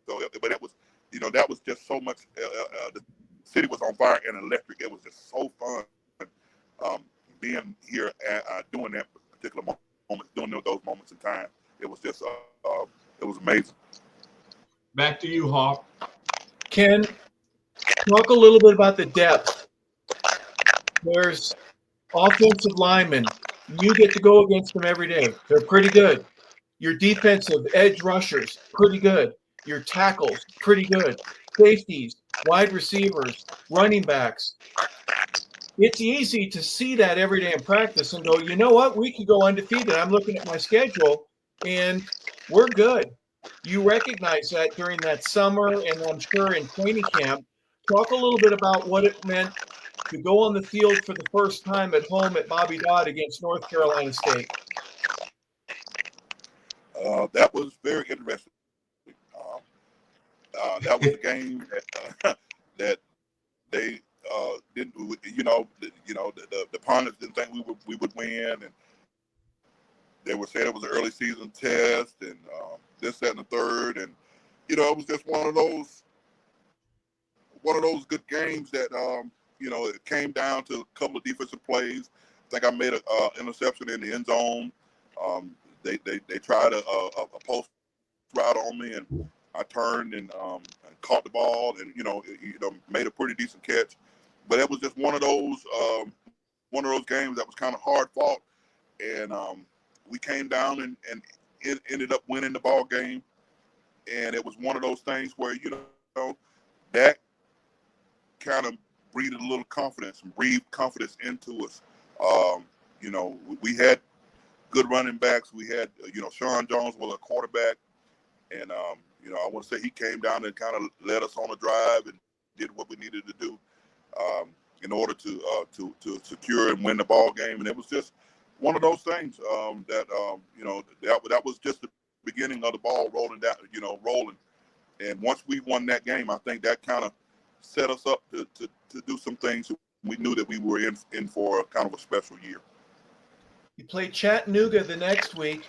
So, but it was, you know, that was just so much. The city was on fire and electric. It was just so fun being here doing that particular moment, doing those moments in time. It was just, it was amazing. Back to you, Harp. Ken, talk a little bit about the depth. There's offensive linemen. You get to go against them every day. They're pretty good. Your defensive edge rushers, pretty good. Your tackles, pretty good. Safeties, wide receivers, running backs. It's easy to see that every day in practice and go, you know what? We could go undefeated. I'm looking at my schedule, and we're good. You recognize that during that summer, and I'm sure in training camp. Talk a little bit about what it meant to go on the field for the first time at home at Bobby Dodd against North Carolina State. That was very interesting. That was a game that they didn't, the pundits didn't think we would win, and they were saying it was an early season test, and this, that, and the third, and you know, it was just one of those good games that you know, it came down to a couple of defensive plays. I think I made an interception in the end zone. They tried a post route on me, and I turned and caught the ball, and you know, made a pretty decent catch. But it was just one of those games that was kind of hard fought, and we came down and it ended up winning the ball game. And it was one of those things where, you know, that kind of breathed a little confidence and breathed confidence into us. You know, we had good running backs. We had, you know, Sean Jones was a quarterback, and you know, I want to say he came down and kind of led us on a drive and did what we needed to do in order to secure and win the ball game. And it was just one of those things that you know, that was just the beginning of the ball rolling. And once we won that game, I think that kind of set us up to do some things. We knew that we were in for kind of a special year. You play Chattanooga the next week,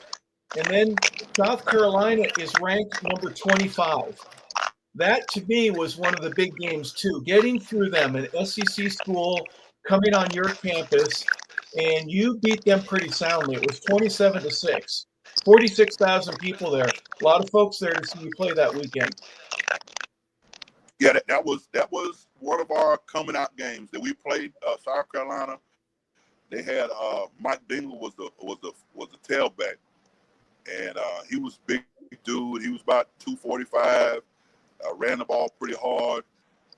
and then South Carolina is ranked number 25. That, to me, was one of the big games, too. Getting through them, an SEC school coming on your campus, and you beat them pretty soundly. It was 27-6. 46,000 people there. A lot of folks there to see you play that weekend. Yeah, that was one of our coming out games that we played. South Carolina. They had Mike Dingle was the tailback, and he was big dude. He was about 245. Ran the ball pretty hard,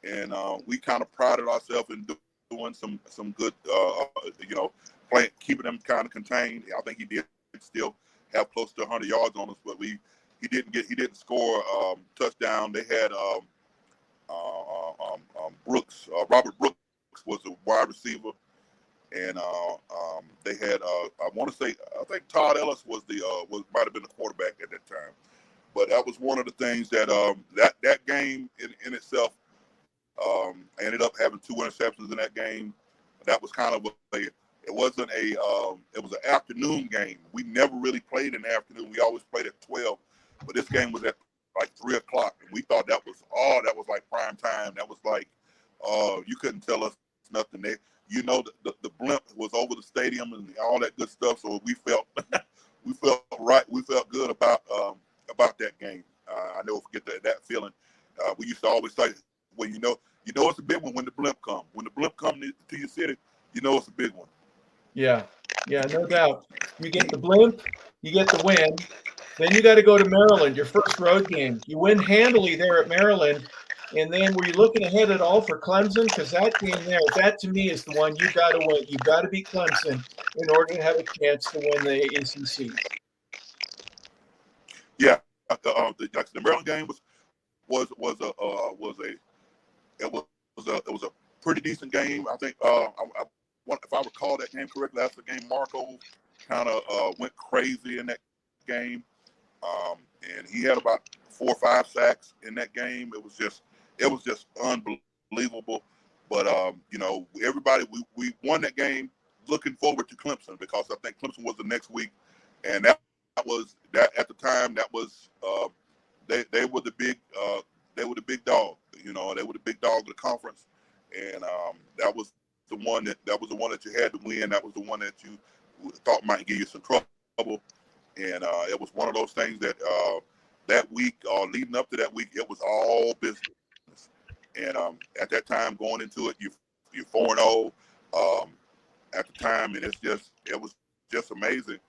and we kind of prided ourselves in doing some good, you know, keeping them kind of contained. I think he did still have close to 100 yards on us, but he didn't score touchdown. They had Robert Brooks was a wide receiver, and they had I want to say I think Todd Ellis was might have been the quarterback at that time. But that was one of the things that that game in itself. I ended up having 2 interceptions in that game. That was kind of it wasn't it was an afternoon game. We never really played in the afternoon. We always played at 12, but this game was at like 3 o'clock, and we thought that was like prime time. That was like you couldn't tell us nothing. The blimp was over the stadium and all that good stuff. So we felt we felt good about that game. I never forget that feeling. We used to always say, well, you know it's a big one when the blimp comes. When the blimp comes to your city, you know it's a big one. Yeah, no doubt. You get the blimp, you get the win, then you got to go to Maryland, your first road game. You win handily there at Maryland, and then were you looking ahead at all for Clemson? Because that game there, that to me is the one you got to win. You got to beat Clemson in order to have a chance to win the ACC. Yeah, the Maryland game was a pretty decent game. I think if I recall that game correctly, that's the game Marco kind of went crazy in that game, and he had about 4 or 5 sacks in that game. It was just unbelievable. But everybody we won that game looking forward to Clemson, because I think Clemson was the next week, and that was at the time that was they were the big dog. They were the big dog of the conference, and that was the one that you had to win. That was the one that you thought might give you some trouble, and it was one of those things that that week leading up to that week, it was all business. And at that time, going into it, you're 4-0 at the time, and it was just amazing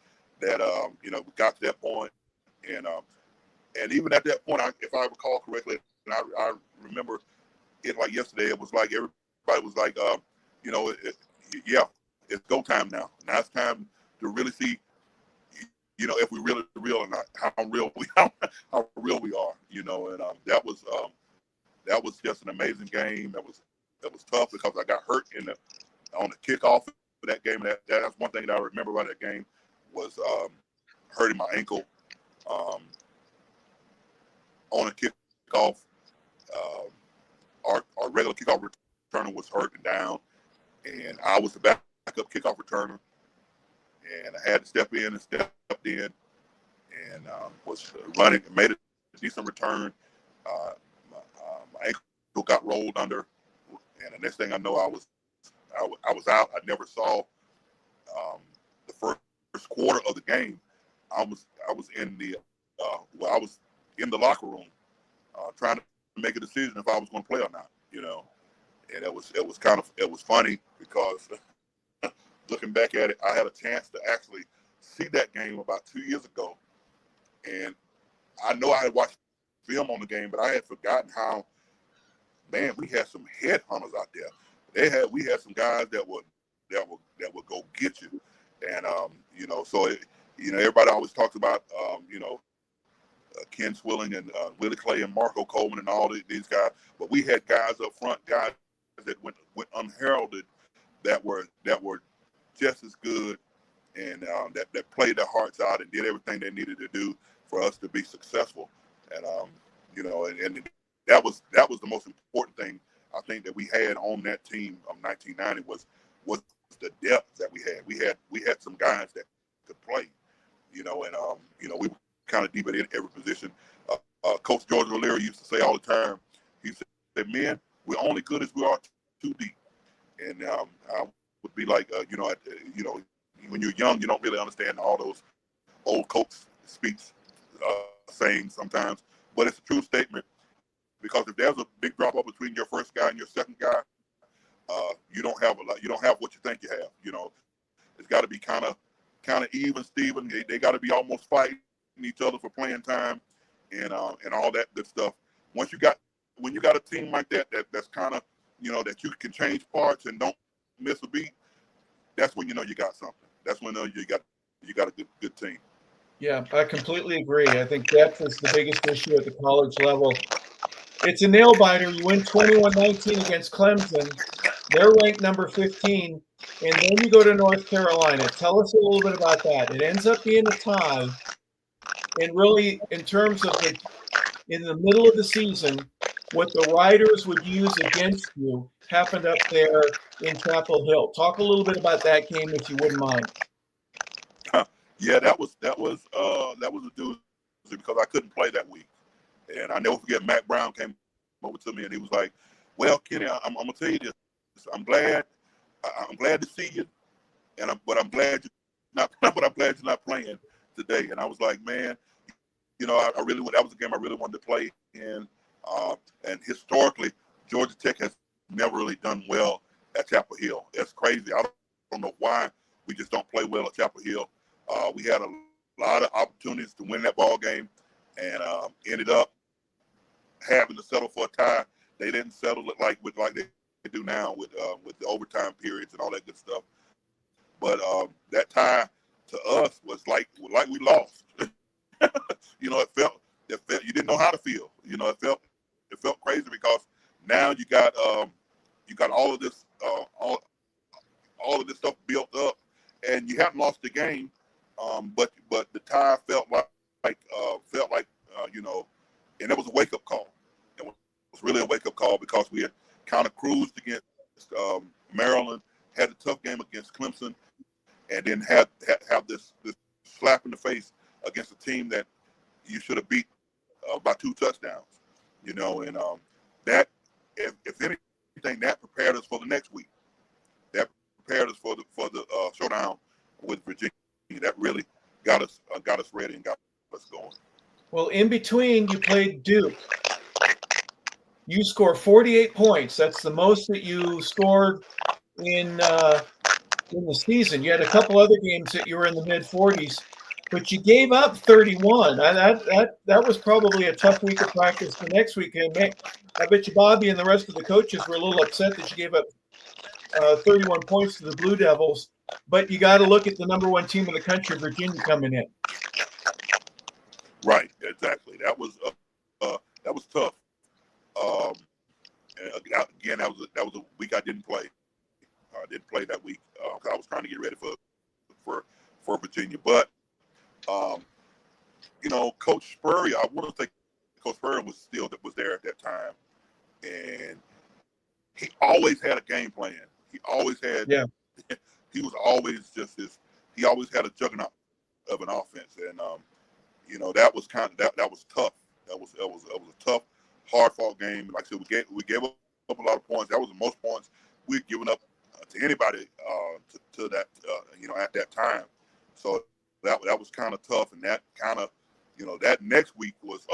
that we got to that point, and even at that point, if I recall correctly, and I remember it like yesterday, it was like everybody was like, yeah, it's go time now. Now it's time to really see, if we really real or not, how real we are, and that was just an amazing game. That was tough because I got hurt on the kickoff for that game. That's one thing that I remember about that game was hurting my ankle on a kickoff. Our regular kickoff returner was hurt and down, and I was the backup kickoff returner, and I had to step in, and was running and made a decent return. My ankle got rolled under, and the next thing I know, I was out. I never saw the first quarter of the game. I was in the I was in the locker room trying to make a decision if I was going to play or not. And it was funny because looking back at it, I had a chance to actually see that game about 2 years ago, and I know I had watched film on the game, but I had forgotten how, man, we had some headhunters out there. We had some guys that would go get you, and so everybody always talks about Ken Swilling and Willie Clay and Marco Coleman and all these guys, but we had guys up front, guys that went unheralded, that were just as good, and that played their hearts out and did everything they needed to do for us to be successful. And and that was the most important thing I think that we had on that team of 1990 was the depth that we had. We had some guys that could play, and we were kind of deep at every position. Coach George O'Leary used to say all the time, he said, "Men, we're only good as we are too deep." And I would be like, when you're young, you don't really understand all those old coach speaks saying sometimes, but it's a true statement, because if there's a big drop off between your first guy and your second guy, you don't have what you think you have. It's got to be kind of even, Steven. They got to be almost fighting each other for playing time, and all that good stuff. When you got a team like that's kind of that you can change parts and don't miss a beat, that's when you got something. That's when you got a good team. Yeah, I completely agree. I think depth is the biggest issue at the college level. It's a nail biter. You win 21-19 against Clemson. They're ranked number 15. And then you go to North Carolina. Tell us a little bit about that. It ends up being a tie. And really, in terms of in the middle of the season, what the writers would use against you happened up there in Chapel Hill. Talk a little bit about that game, if you wouldn't mind. Yeah, that was a doozy because I couldn't play that week, and I never forget Matt Brown came over to me and he was like, "Well, Kenny, I'm gonna tell you this. I'm glad to see you, but I'm glad you're not playing today." And I was like, "Man, I really that was a game I really wanted to play in, and historically, Georgia Tech has never really done well at Chapel Hill. It's crazy. I don't know why we just don't play well at Chapel Hill. We had a lot of opportunities to win that ball game, and ended up having to settle for a tie. They didn't settle it like they do now with the overtime periods and all that good stuff. But that tie to us was like we lost. It felt you didn't know how to feel. It felt crazy because now you got all of this all of this stuff built up, and you haven't lost the game. But the tie felt like and it was a wake up call. It was really a wake up call because we had kind of cruised against Maryland, had a tough game against Clemson, and then have this slap in the face against a team that you should have beat by 2 touchdowns. And that if anything, that prepared us for the next week. That prepared us for the showdown with Virginia. That really got us ready and got us going. Well, in between, you played Duke. You scored 48 points. That's the most that you scored in the season. You had a couple other games that you were in the mid-40s, but you gave up 31. That was probably a tough week of practice the next weekend. I bet you Bobby and the rest of the coaches were a little upset that you gave up 31 points to the Blue Devils. But you got to look at the number 1 team in the country, Virginia, coming in. Right, exactly. That was tough. And again, that was a week I didn't play. I didn't play that week because I was trying to get ready for Virginia. But Coach Spurrier, I want to say Coach Spurrier was there at that time, and he always had a game plan. He always had. Yeah. He was always he always had a juggernaut of an offense, and that was that was tough. That was a tough, hard fought game. Like I said, we gave up a lot of points. That was the most points we'd given up to anybody to that at that time. So that was kind of tough, and that kind of that next week was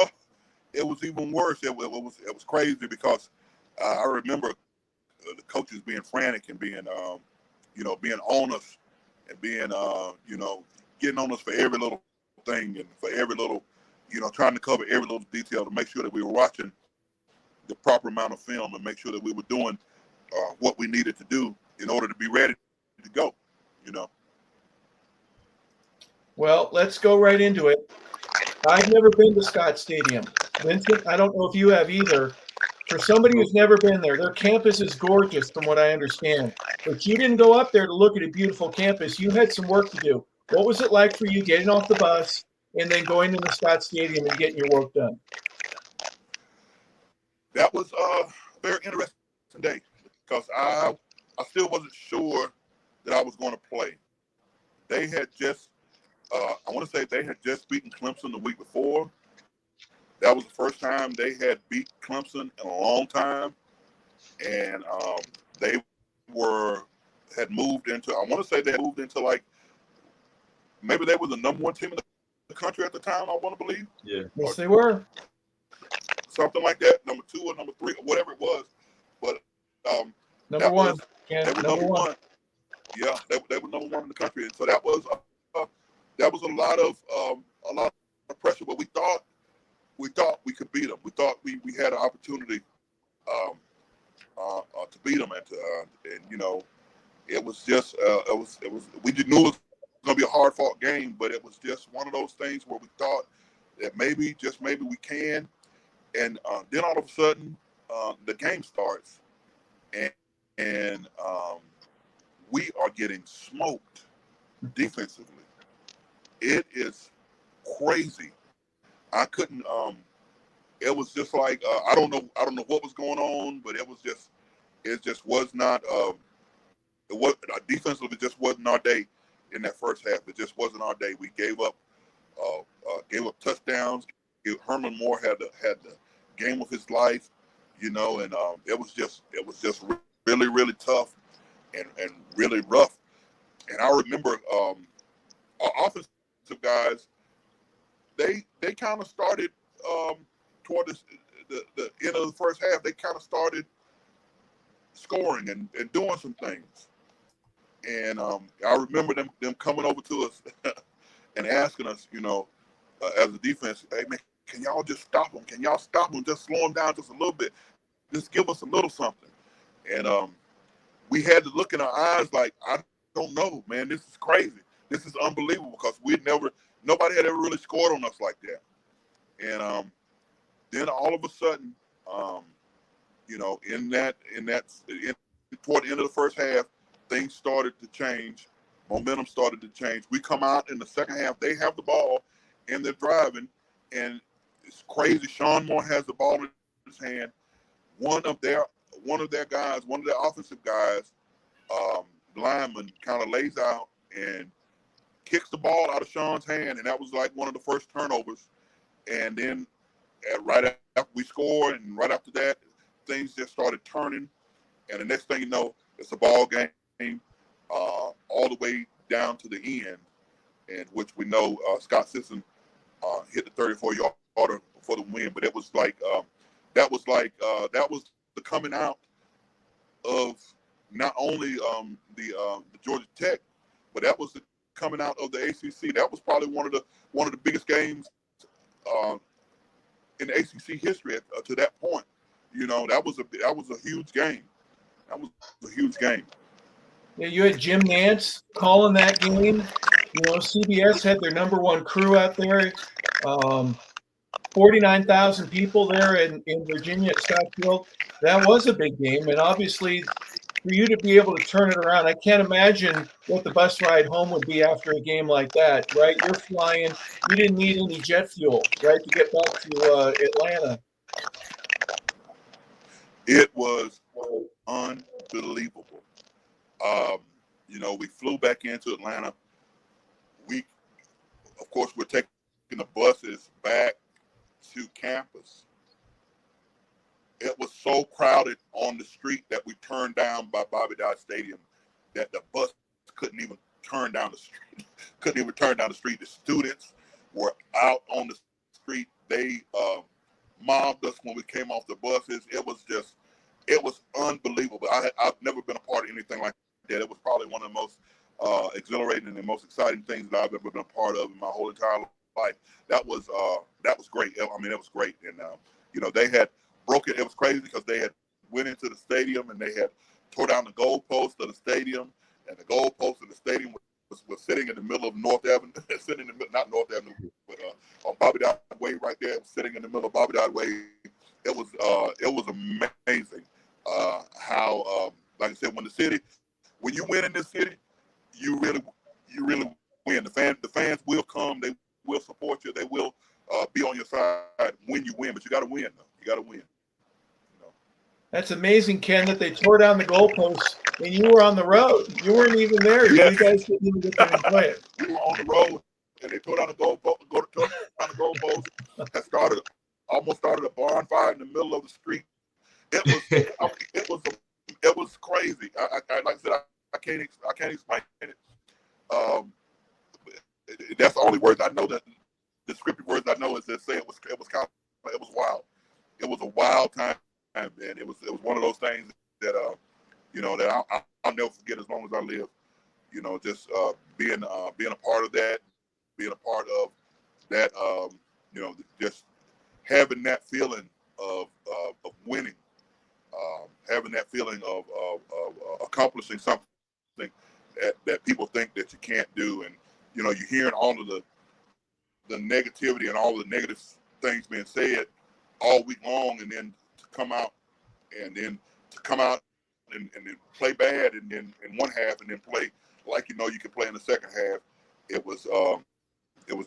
it was even worse. It was crazy because I remember the coaches being frantic and being being on us and being getting on us for every little thing and for every little trying to cover every little detail to make sure that we were watching the proper amount of film and make sure that we were doing what we needed to do in order to be ready to go. Well, let's go right into it. I've never been to Scott Stadium. Vincent, I don't know if you have either. For somebody who's never been there, their campus is gorgeous from what I understand. But you didn't go up there to look at a beautiful campus. You had some work to do. What was it like for you getting off the bus and then going into Scott Stadium and getting your work done? That was a very interesting day because I still wasn't sure that I was going to play. They had just, I want to say they had just beaten Clemson the week before. That was the first time they had beat Clemson in a long time, and they had moved into. I want to say they had moved into like maybe they were the number 1 team in the country at the time. I want to believe. Yeah. Yes, they were. Something like that, number 2 or number 3, or whatever it was. But number 1. They were number one. Yeah, they were number 1 in the country, and so that was a lot of pressure. But we thought we could beat them. We thought we had an opportunity to beat them, and it was just we just knew it was going to be a hard fought game, but it was just one of those things where we thought that maybe we can, And then all of a sudden, the game starts, and we are getting smoked defensively. It is crazy. I couldn't. It was just like I don't know what was going on, but it just was not. It was defensively, it just wasn't our day in that first half. It just wasn't our day. We gave up touchdowns. Herman Moore had the game of his life, and it was just really, really tough and really rough. And I remember our offensive guys, they kind of started toward the end of the first half. They kind of started scoring and doing some things. And I remember them coming over to us and asking us, as a defense, hey man, can y'all just stop them? Can y'all stop them? Just slow them down just a little bit. Just give us a little something. And we had to look in our eyes like, I don't know, man. This is crazy. This is unbelievable because nobody had ever really scored on us like that. And then all of a sudden, toward the end of the first half, things started to change. Momentum started to change. We come out in the second half. They have the ball, and they're driving, and it's crazy. Sean Moore has the ball in his hand. One of their guys, one of their offensive guys, lineman, kind of lays out and kicks the ball out of Sean's hand, and that was like one of the first turnovers. And then right after we score, and right after that, things just started turning. And the next thing you know, it's a ball game all the way down to the end, and which we know Scott Sisson hit the 34-yarder for the win. But it was like that was the coming out of not only the Georgia Tech, but that was the coming out of the ACC. That was probably one of the biggest games in the ACC history to that point. That was a huge game. That was a huge game. Yeah, you had Jim Nantz calling that game. CBS had their number one crew out there. 49,000 people there in Virginia at Scottsdale. That was a big game, and obviously for you to be able to turn it around, I can't imagine what the bus ride home would be after a game like that, right? You're flying. You didn't need any jet fuel, right, to get back to Atlanta. It was unbelievable. We flew back into Atlanta. Of course, we're taking the buses back to campus. It was so crowded on the street that we turned down by Bobby Dodd Stadium that the bus couldn't even turn down the street. The students were out on the street. They mobbed us when we came off the buses. It was unbelievable. I've never been a part of anything like that. It was probably one of the most exhilarating and the most exciting things that I've ever been a part of in my whole entire life. That was great. I mean, it was great. And they had broken. It was crazy because they had went into the stadium and they had tore down the goalpost of the stadium, and the goalpost of the stadium was sitting in the middle of North Avenue, not North Avenue, but on Bobby Dodd Way right there, sitting in the middle of Bobby Dodd Way. It was amazing how, like I said, when you win in this city, you really win. The fans will come. They will support you. They will be on your side when you win. But you got to win, though. You got to win. That's amazing, Ken, that they tore down the goalposts and you were on the road. You weren't even there. Yes. You guys didn't even get to enjoy it. We were on the road, and they tore down the goalpost. That almost started a bonfire in the middle of the street. It was crazy. Like I said, I can't explain it. That's the only words I know. That the descriptive words I know is that say it was wild. It was a wild time, and it was one of those things that that I'll never forget as long as I live. Just being a part of that, being a part of that. Just having that feeling of winning, having that feeling of accomplishing something that people think that you can't do, and you're hearing all of the negativity and all the negative things being said, all week long, and then to come out and then and then play bad, and then in one half, and then play like you can play in the second half. It was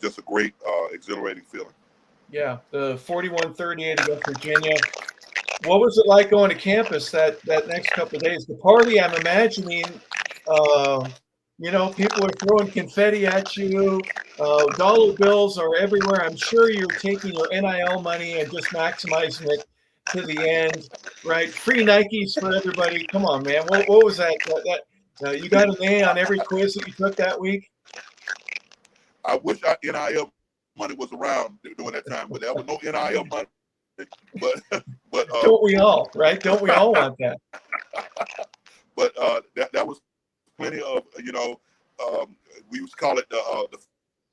just a great, exhilarating feeling. Yeah, the 41-38 against Virginia. What was it like going to campus that next couple of days? The party, I'm imagining, people are throwing confetti at you. Dollar bills are everywhere. I'm sure you're taking your NIL money and just maximizing it to the end, right? Free Nikes for everybody. Come on, man. What was that? You got an A on every quiz that you took that week? I wish NIL money was around during that time, but there was no NIL money. But don't we all, right? Don't we all want that? But that was plenty of, we used to call it the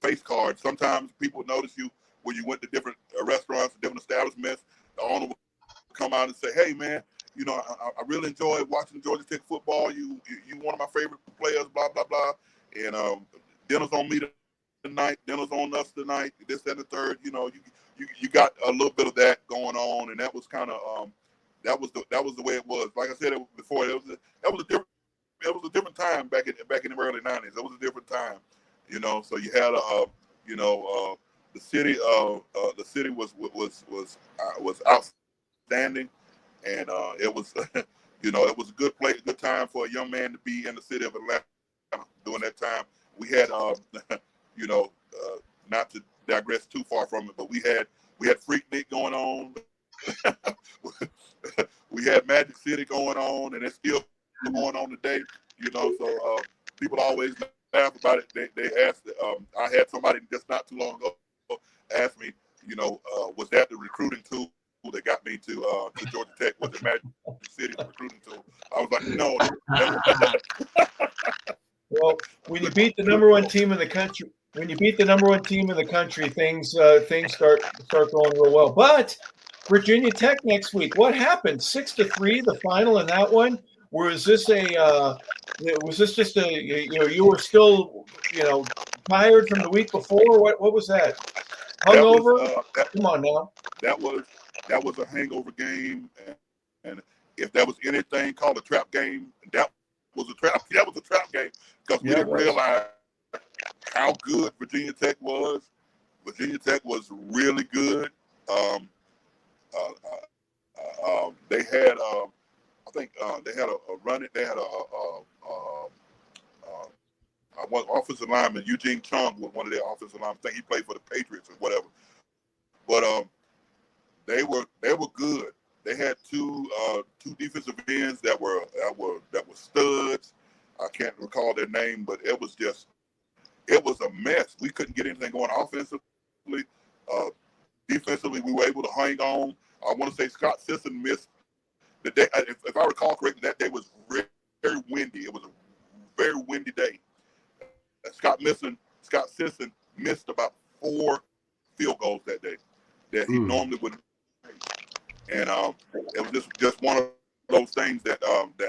face card. Sometimes people would notice you when you went to different restaurants, different establishments. The owner would come out and say, "Hey, man, I really enjoy watching Georgia Tech football. You one of my favorite players, blah, blah, blah. And dinner's on me tonight. Dinner's on us tonight. This, that, and the third. You got a little bit of that going on, and that was kind of that was the way it was. Like I said before, that was a different time back in the early '90s. It was a different time, So you had the city was outstanding, and it was it was a good place, good time for a young man to be in the city of Atlanta during that time. We had not to digress too far from it, but we had Freaknik going on. We had Magic City going on, and it's still going on today. So people always laugh about it. They asked. I had somebody just not too long ago ask me, was that the recruiting tool that got me to Georgia Tech? Was it Magic City recruiting tool? I was like, no. Well, when you beat the number one team in the country, things start going real well. But Virginia Tech next week, what happened? 6-3, the final in that one. Was this just a you were still tired from the week before? What was that? Hungover? Come on now. That was a hangover game, and if that was anything called a trap game, that was a trap. That was a trap game because we didn't realize how good Virginia Tech was. Virginia Tech was really good. They had, I think, they had a running. They had one offensive lineman, Eugene Chung, was one of their offensive linemen. I think he played for the Patriots or whatever. But they were good. They had two defensive ends that were studs. I can't recall their name, but it was a mess. We couldn't get anything going offensively. Defensively, we were able to hang on. I want to say Scott Sisson missed the day. If I recall correctly, that day was very, very windy. It was a very windy day. Scott Sisson missed about 4 field goals that day that he normally would make. And it was just one of those things that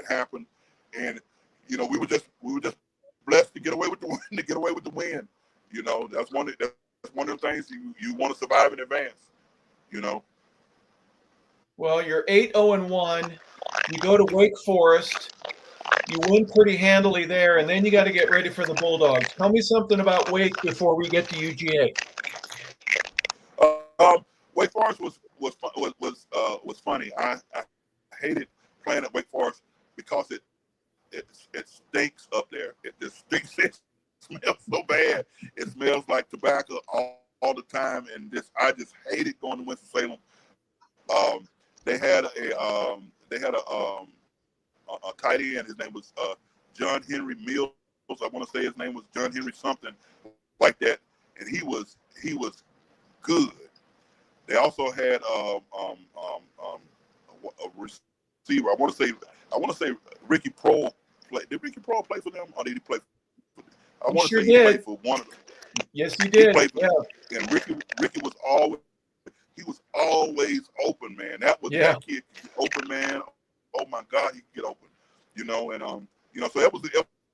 happened. And we were just blessed to get away with the win. That's one of the things you want to survive in advance. Well, you're 8-0-1. You go to Wake Forest. You win pretty handily there, and then you got to get ready for the Bulldogs. Tell me something about Wake before we get to UGA. Wake Forest was funny. I hated playing at Wake Forest because it stinks up there. It just stinks. It smells so bad. It smells like tobacco all the time, and I just hated going to Winston-Salem. They had a tight end. His name was John Henry Mills. I want to say his name was John Henry something like that, and he was good. They also had a receiver. I want to say Ricky Prohl played. Did Ricky Prohl play for them, or did he play? I want to say he played for one of them. Yes, he did. And Ricky was always open, man. That kid open, man. Oh my God, he could get open. So it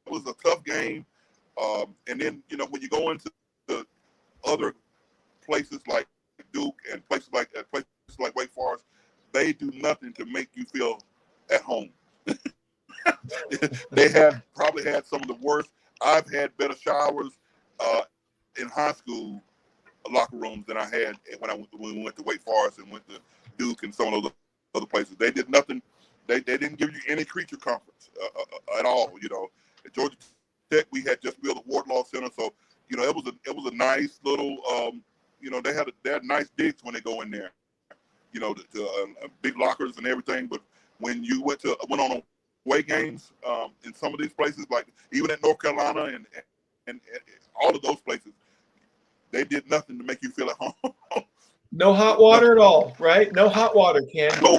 was a tough game. And then when you go into the other places like Duke and places places like Wake Forest, they do nothing to make you feel at home. They probably had some of the worst. I've had better showers in high school locker rooms than I had when we went to Wake Forest and went to Duke and some of those other places. They did nothing. They didn't give you any creature comforts at all. At Georgia Tech, we had just built a Wardlaw Center, so it was a nice little. They had nice digs when they go in there. Big lockers and everything. But when you went on away games in some of these places, like even at North Carolina and all of those places, they did nothing to make you feel at home. No hot water at all, right? No hot water, Ken. No,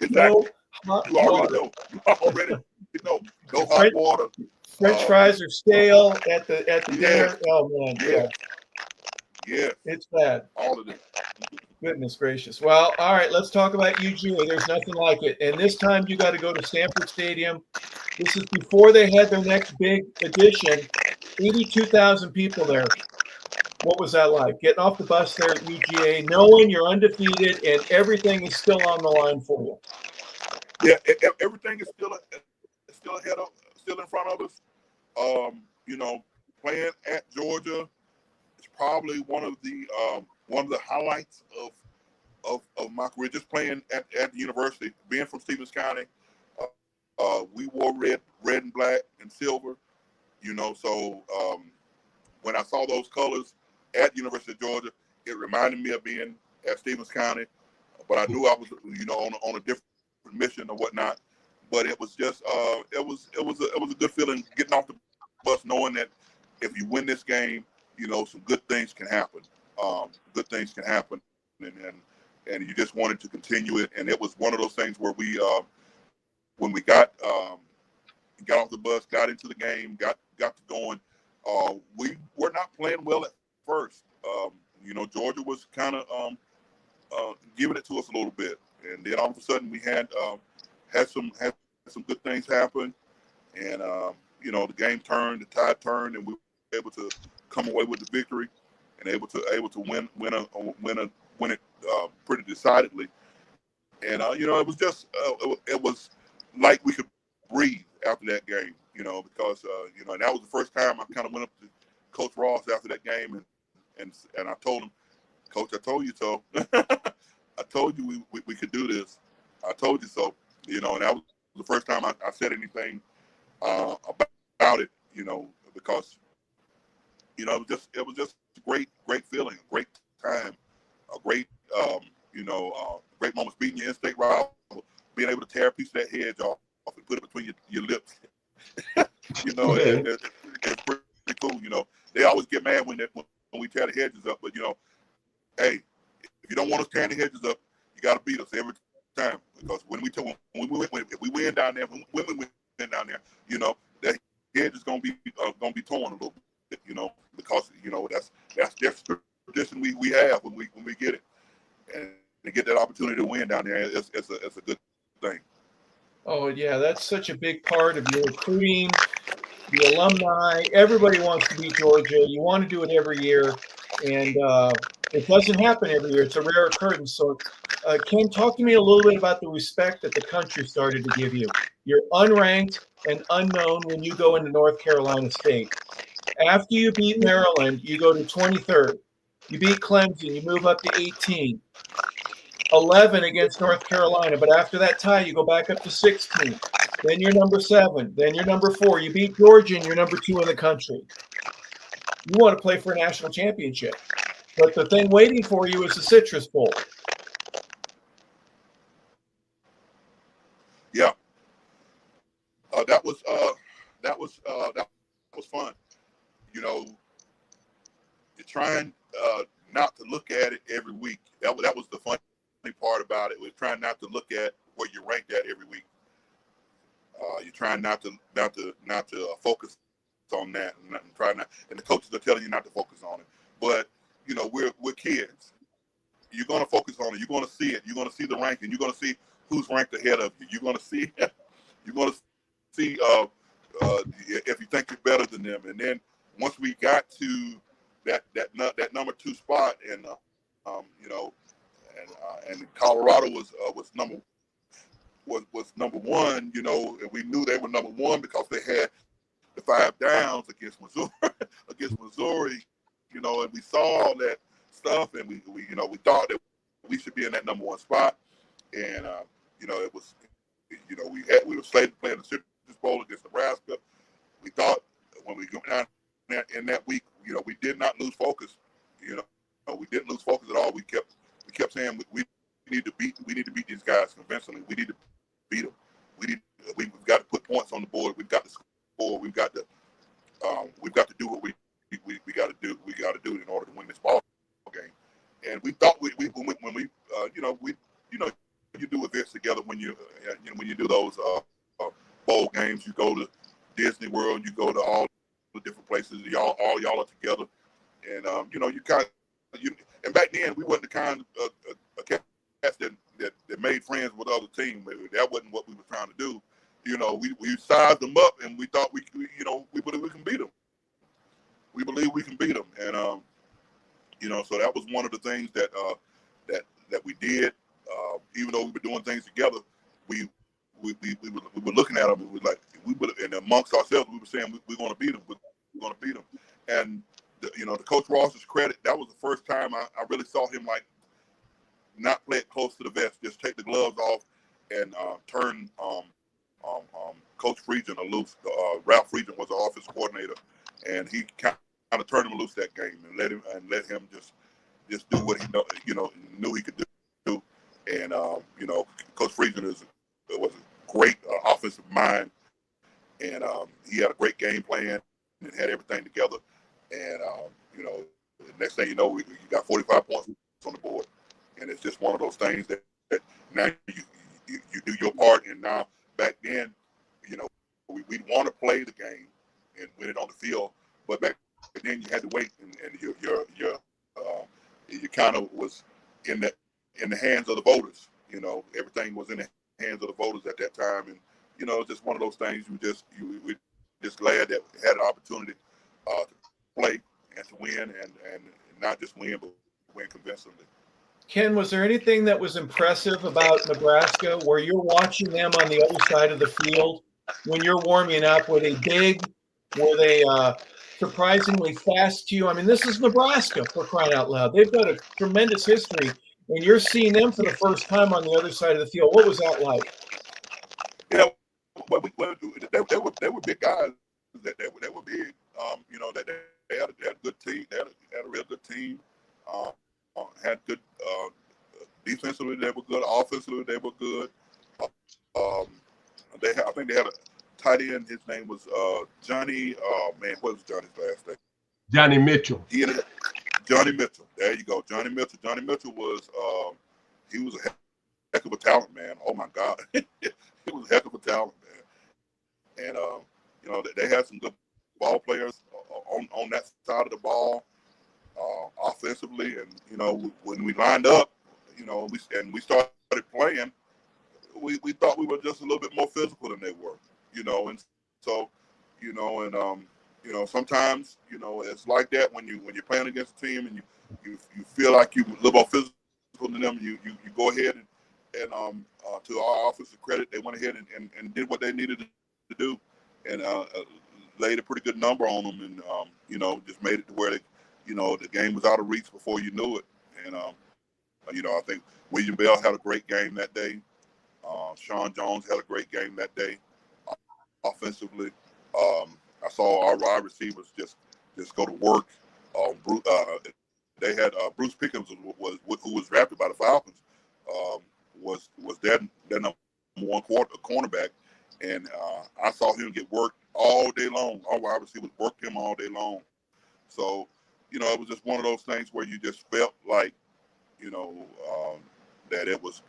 exactly. No hot You already water. know. No hot water. French fries are stale at the dinner. Oh man, Yeah. It's bad. All of it. Goodness gracious. Well, all right, let's talk about UGA. There's nothing like it. And this time you got to go to Stanford Stadium. This is before they had their next big addition. 82,000 people there. What was that like? Getting off the bus there at UGA, knowing you're undefeated and everything is still on the line for you. Yeah, everything is still in front of us. Playing at Georgia is probably one of the highlights of my career. Just playing at the university, being from Stevens County, we wore red and black and silver. So when I saw those colors at University of Georgia, it reminded me of being at Stevens County. But I knew I was, on a different mission or whatnot. But it was just, it was a good feeling getting off the bus, knowing that if you win this game, some good things can happen. Good things can happen, and you just wanted to continue it. And it was one of those things where we, when we got off the bus, got into the game, got to going. We were not playing well at first. Georgia was kind of giving it to us a little bit, and then all of a sudden we had some good things happen, and the game turned, the tide turned, and we were able to come away with the victory and able to win it pretty decidedly. And it was just it was like we could breathe after that game, because and that was the first time I kind of went up to Coach Ross after that game, and I told him, Coach, I told you so. I told you we could do this. I told you so. And that was the first time I said anything about it, because it was just a great feeling, a great time, a great great moments, beating your in-state rival, being able to tear a piece of that hedge off and put it between your lips. It's pretty cool. They always get mad when we tear the hedges up, but hey, if you don't want us tearing the hedges up, you got to beat us every time, because if we win down there, when we win down there, that hedge is gonna be torn a little bit, because that's just tradition we have when we get it, and to get that opportunity to win down there, it's a good thing. Oh yeah, that's such a big part of your recruiting, the alumni. Everybody wants to beat Georgia. You want to do it every year, and it doesn't happen every year. It's a rare occurrence. So, Ken, talk to me a little bit about the respect that the country started to give you. You're unranked and unknown when you go into North Carolina State. After you beat Maryland, you go to 23rd. You beat Clemson, you move up to 18. 11 against North Carolina, but after that tie, you go back up to 16. Then you're number 7. Then you're number 4. You beat Georgia, and you're number 2 in the country. You want to play for a national championship, but the thing waiting for you is the Citrus Bowl. Yeah, that was fun. You're trying not to look at it every week. That was the funny part about it. Was trying not to look at where you're ranked at every week. You're trying not to focus on that, and the coaches are telling you not to focus on it. But we're kids. You're gonna focus on it. You're gonna see it. You're gonna see the ranking. You're gonna see who's ranked ahead of you. You're gonna see. You're gonna see if you think you're better than them. And then once we got to that number 2 spot, and Colorado was number one, you know, and we knew they were number one because they had the 5 downs against Missouri, you know, and we saw all that stuff, and we you know, we thought that we should be in that number 1 spot, and you know, it was, you know, we were slated to play in the Citrus Bowl against Nebraska. We thought when we go down in that week, you know, we did not lose focus, you know, we didn't lose focus at all. We kept saying we need to beat these guys convincingly. We need to beat them. We've got to put points on the board. We've got to score. We've got to do what we got to do. We got to do it in order to win this ball game. And we thought when we you do events together when you do those bowl games. You go to Disney World. You go to all the different places. All y'all are together. And you know, and back then we wasn't the kind of cats that made friends with other teams. That wasn't what we were trying to do. You know, we sized them up, and we thought we believe we can beat them. We believe we can beat them, and you know, so that was one of the things that we did. Even though we were doing things together, we were looking at them, and amongst ourselves, we were saying we're going to beat them. We're going to beat them, and you know, to Coach Ross's credit, that was the first time I really saw him like not play it close to the vest, just take the gloves off and turn Coach Friedgen loose. Ralph Friedgen was the offense coordinator, and he kind of turned him loose that game and let him just do what he knew he could do. And you know, Coach Friedgen was a great offensive mind, and he had a great game plan and had everything together. And you know, the next thing you know, you got 45 points on the board, and it's just one of those things that now you do your part. And now back then, you know, we'd want to play the game and win it on the field, but back then you had to wait, and you kind of was in the hands of the voters. You know, everything was in the hands of the voters at that time, and you know, it's just one of those things. We're just glad that we had an opportunity to play and to win, and not just win, but win convincingly. Ken, was there anything that was impressive about Nebraska where you're watching them on the other side of the field when you're warming up? Were they big? Were they surprisingly fast to you? I mean, this is Nebraska, for crying out loud. They've got a tremendous history, and you're seeing them for the first time on the other side of the field. What was that like? Yeah, they were big guys. They were big. You know, that they had a good team. They had a real good team. Had good defensively. They were good. Offensively, they were good. I think they had a tight end. His name was Johnny. What was Johnny's last name? Johnny Mitchell. Johnny Mitchell. There you go, Johnny Mitchell. Johnny Mitchell was he was a heck of a talent, man. Oh my God, he was a heck of a talent, man. And you know, they had some good ball players on that side of the ball. Offensively, and you know, when we lined up, you know, we started playing, we thought we were just a little bit more physical than they were, you know, and so, you know, and you know, sometimes, you know, it's like that when you're playing against a team and you feel like you're a little more physical than them. You go ahead and to our offensive credit, they went ahead and did what they needed to do, and laid a pretty good number on them, and you know, just made it to where they. You know, the game was out of reach before you knew it. And, you know, I think William Bell had a great game that day. Sean Jones had a great game that day offensively. I saw our wide receivers just go to work. They had Bruce Pickens, who was drafted by the Falcons, was their number one cornerback. And I saw him get worked all day long. Our wide receivers worked him all day long. So, you know, it was just one of those things where you just felt like, you know, that it was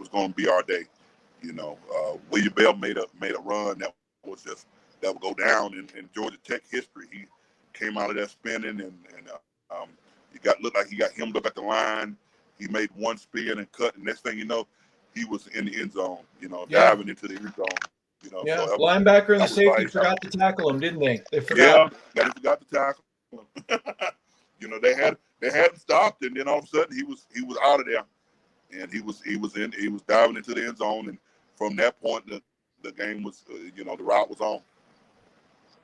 going to be our day. You know, William Bell made a run that would go down in Georgia Tech history. He came out of that spinning and looked like he got hemmed up at the line. He made one spin and cut, and next thing you know, he was in the end zone. You know, diving into the end zone. You know, yeah, so linebacker and the safety forgot to tackle him, didn't they? They forgot. Yeah, they forgot to tackle him. You know, they had him stopped, and then all of a sudden he was out of there. and he was diving into the end zone, and from that point, the game was, the route was on.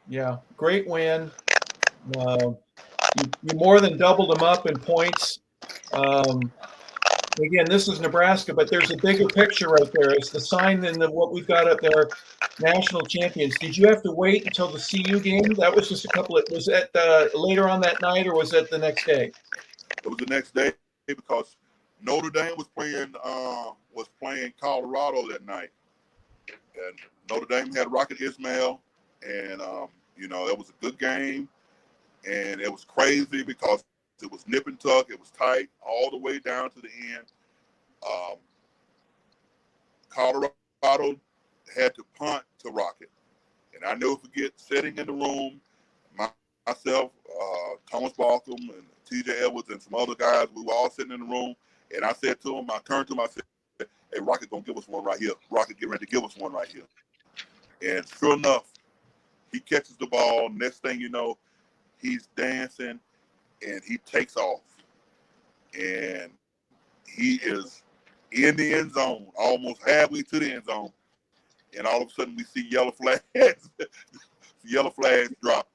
Yeah, great win. You more than doubled them up in points. Again, this is Nebraska, but there's a bigger picture right there. It's the sign in what we've got up there, national champions. Did you have to wait until the CU game? That was just was that later on that night, or was that the next day? It was the next day because Notre Dame was playing Colorado that night, and Notre Dame had Rocket Ismail, and it was a good game, and it was crazy because it was nip and tuck, it was tight all the way down to the end. Colorado had to punt to Rocket, and I never forget sitting in the room, myself, Thomas Balcom, and T.J. Edwards, and some other guys. We were all sitting in the room, and I said to him, I turned to him, I said, "Hey, Rocket gonna give us one right here. Rocket get ready to give us one right here." And sure enough, he catches the ball. Next thing you know, he's dancing, and he takes off, and he is in the end zone, almost halfway to the end zone, and all of a sudden we see yellow flags. Yellow flags drop,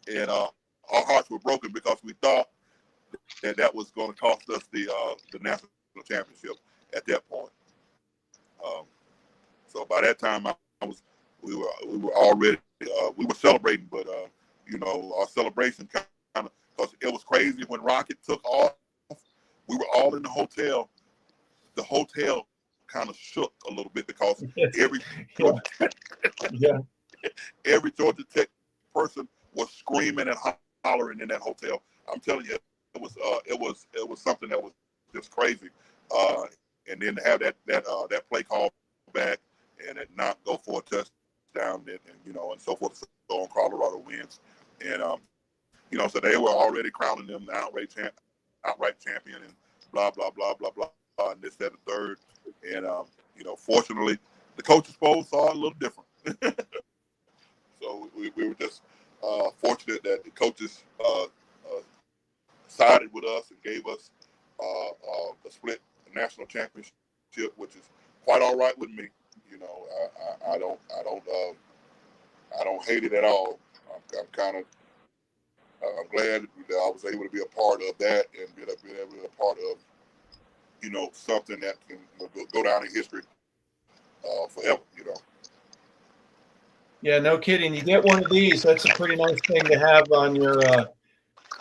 and our hearts were broken because we thought that was going to cost us the national championship at that point. So by that time, we were already we were celebrating, but our celebration kind of, because it was crazy when Rocket took off. We were all in the hotel. The hotel kind of shook a little bit because every every Georgia Tech person was screaming and hollering in that hotel. I'm telling you, it was something that was just crazy. And then to have that play call back and it not go for a touchdown and so forth, so on, Colorado wins, and so they were already crowning them the outright champion and blah blah blah blah blah, and this, that, and the third, and fortunately the coaches poll saw it a little different. So we were just fortunate that the coaches sided with us and gave us a split national championship, which is quite all right with me. I don't hate it at all. I'm glad that I was able to be a part of that and being able to be a part of something that can go down in history forever. Yeah, no kidding. You get one of these, that's a pretty nice thing to have on your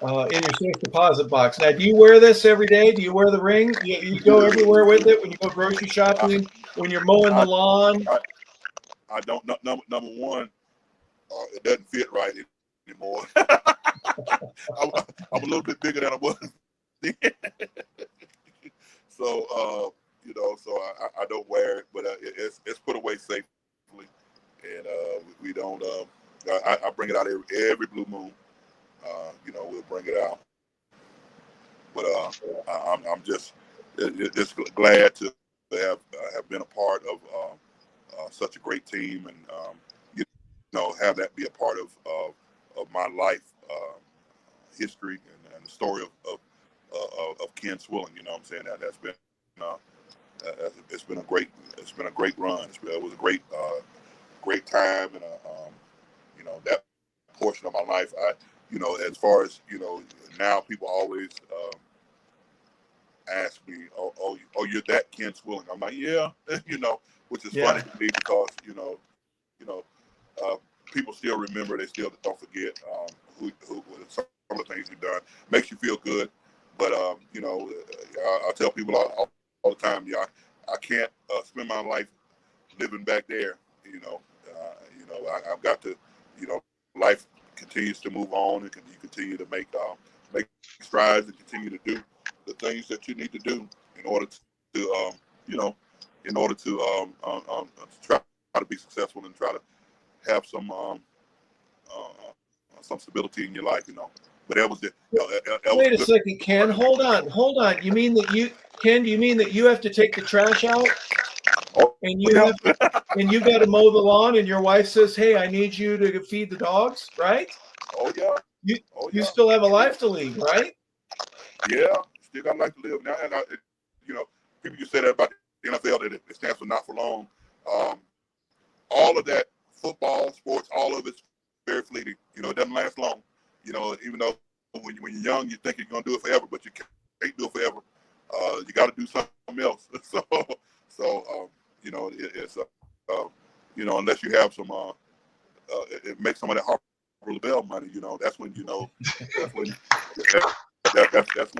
in your safe deposit box. Now, do you wear this every day? Do you wear the ring? You go everywhere with it when you go grocery shopping, when you're mowing the lawn? I don't. Number one, it doesn't fit right anymore. I'm a little bit bigger than I was. So so I don't wear it, but it's put away safely, and we don't. I bring it out every blue moon. We'll bring it out, but I'm just glad to have been a part of such a great team, and have that be a part of my life history and the story of Ken Swilling. You know what I'm saying? That's been it's been a great run. It was a great time, and that portion of my life. As far as now people always ask me, oh, you're that Ken Swilling. I'm like, yeah, which is funny to me because people still remember. They still don't forget who some of the things you've done. Makes you feel good, but I tell people all the time, I can't spend my life living back there. I've got to, life continues to move on, and you continue to make strides and continue to do the things that you need to do in order to try to be successful and try to have some stability in your life, But that was it. Wait a second, Ken. Hold on. You mean that you have to take the trash out? And you got to mow the lawn, and your wife says, "Hey, I need you to feed the dogs," right? Oh yeah. You still have a life to lead, right? Yeah, still got a life to live now, and people you say that about the NFL, that it stands for not for long. All of that, football, sports, all of it's very fleeting. You know, it doesn't last long. You know, even though when you're young, you think you're going to do it forever, but you can't do it forever. You got to do something else. So you know, you know, unless you have some, it makes some of that Harper LeBel money. You know, that's when, you know, that's when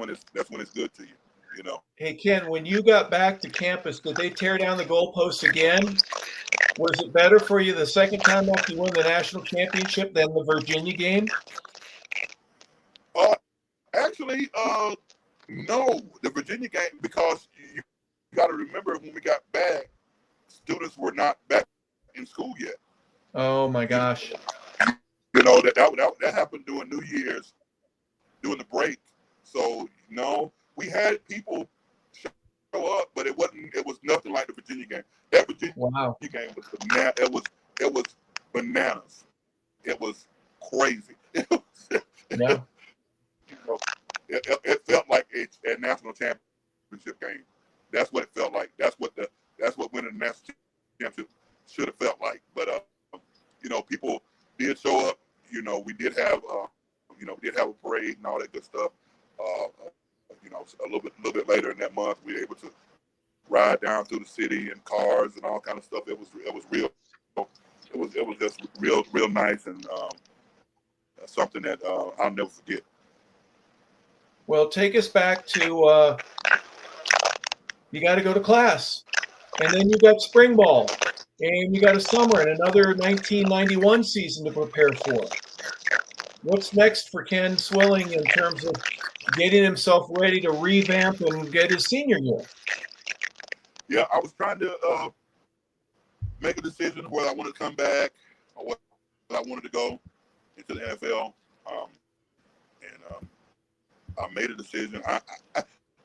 it's good to you. You know. Hey, Ken, when you got back to campus, did they tear down the goalposts again? Was it better for you the second time after you won the national championship than the Virginia game? Actually, no, the Virginia game, because you got to remember when we got back, students were not back in school yet. Oh my gosh! You know that happened during New Year's, during the break. So no, we had people show up, but it was nothing like the Virginia game. That Virginia game was bananas. It was bananas. It was crazy. Yeah. You know, it felt like a national championship game. That's what it felt like. That's what winning the national championship should have felt like. But you know, people did show up. You know, we did have a parade and all that good stuff. You know, a little bit later in that month, we were able to ride down through the city in cars and all kind of stuff. It was real. It was just real nice, and something that I'll never forget. Well, take us back to you got to go to class, and then you got spring ball, and you got a summer and another 1991 season to prepare for. What's next for Ken Swilling in terms of getting himself ready to revamp and get his senior year? Yeah, I was trying to make a decision whether I wanted to come back or whether I wanted to go into the NFL. I made a decision.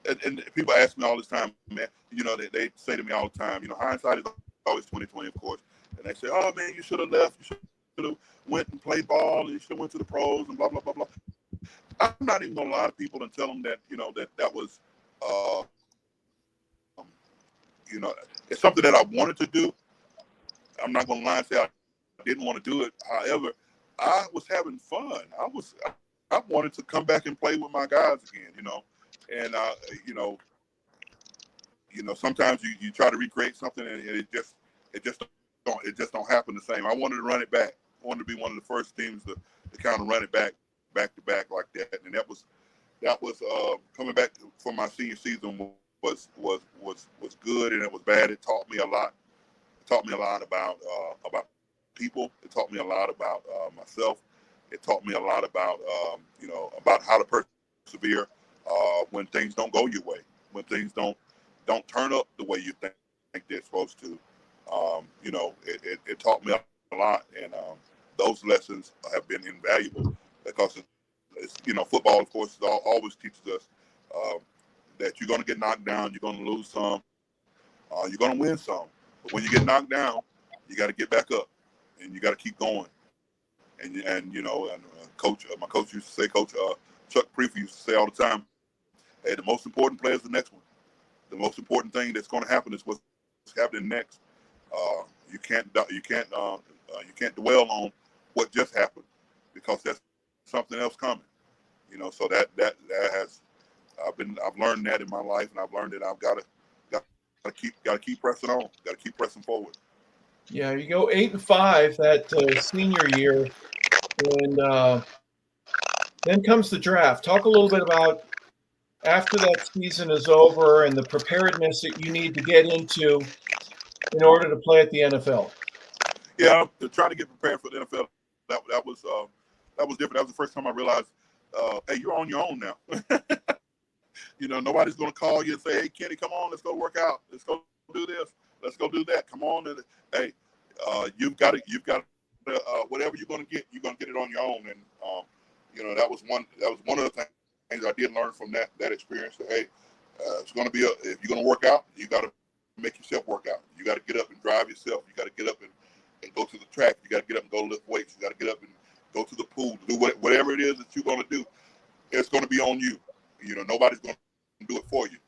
And people ask me all this time, man. You know, they say to me all the time, you know, hindsight is always 20/20, of course. And they say, oh man, you should have left. You should have went and played ball, and you should have went to the pros, and blah blah blah blah. I'm not even gonna lie to people and tell them that, you know, that was, you know, it's something that I wanted to do. I'm not gonna lie and say I didn't want to do it. However, I was having fun. I wanted to come back and play with my guys again, you know. And you know, sometimes you try to recreate something, and it just don't happen the same. I wanted to run it back. I wanted to be one of the first teams to kind of run it back to back like that. And that was coming back for my senior season was good, and it was bad. It taught me a lot. It taught me a lot about people. It taught me a lot about myself. It taught me a lot about you know, about how to persevere when things don't go your way, when things don't turn up the way you think they're supposed to. You know, it taught me a lot, and those lessons have been invaluable, because it's you know, football, of course, always teaches us that you're going to get knocked down, you're going to lose some, you're going to win some. But when you get knocked down, you got to get back up, and you got to keep going. And you know, and my coach used to say, Coach Chuck Preefer used to say all the time, hey, the most important play is the next one. The most important thing that's going to happen is what's happening next. You can't dwell on what just happened, because there's something else coming. You know, so that has I've learned that in my life, and I've learned that I've got to keep pressing on, got to keep pressing forward. Yeah, you go 8-5 that senior year, and then comes the draft. Talk a little bit about after that season is over and the preparedness that you need to get into in order to play at the NFL. Yeah, to try to get prepared for the NFL, that was different. That was the first time I realized, hey, you're on your own now. You know, nobody's going to call you and say, hey, Kenny, come on, let's go work out. Let's go do this. Let's go do that. Come on. And, hey, you've got whatever you're going to get it on your own. And, you know, that was one of the things I did learn from that experience. That, hey, it's going to be if you're going to work out, you got to make yourself work out. You got to get up and drive yourself. You got to get up and go to the track. You got to get up and go lift weights. You got to get up and go to the pool. Do whatever it is that you're going to do. It's going to be on you. You know, nobody's going to do it for you.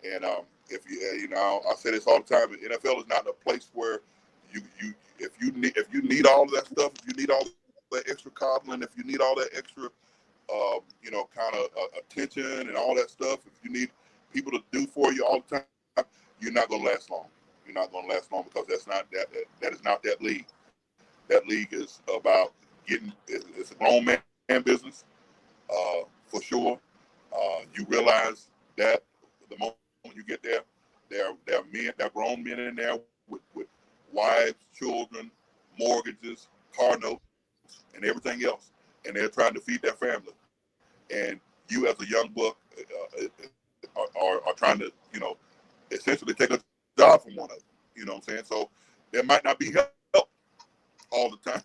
And if I say this all the time. The NFL is not a place where if you need all of that stuff, if you need all that extra coddling, if you need all that extra, kind of attention and all that stuff, if you need people to do for you all the time, you're not going to last long. You're not going to last long because that is not that league. That league is about it's a grown man business, for sure. You realize that the moment you get there, there are grown men in there with wives, children, mortgages, car notes, and everything else, and they're trying to feed their family. And you, as a young buck, are trying to, essentially take a job from one of them. You know what I'm saying? So there might not be help all the time.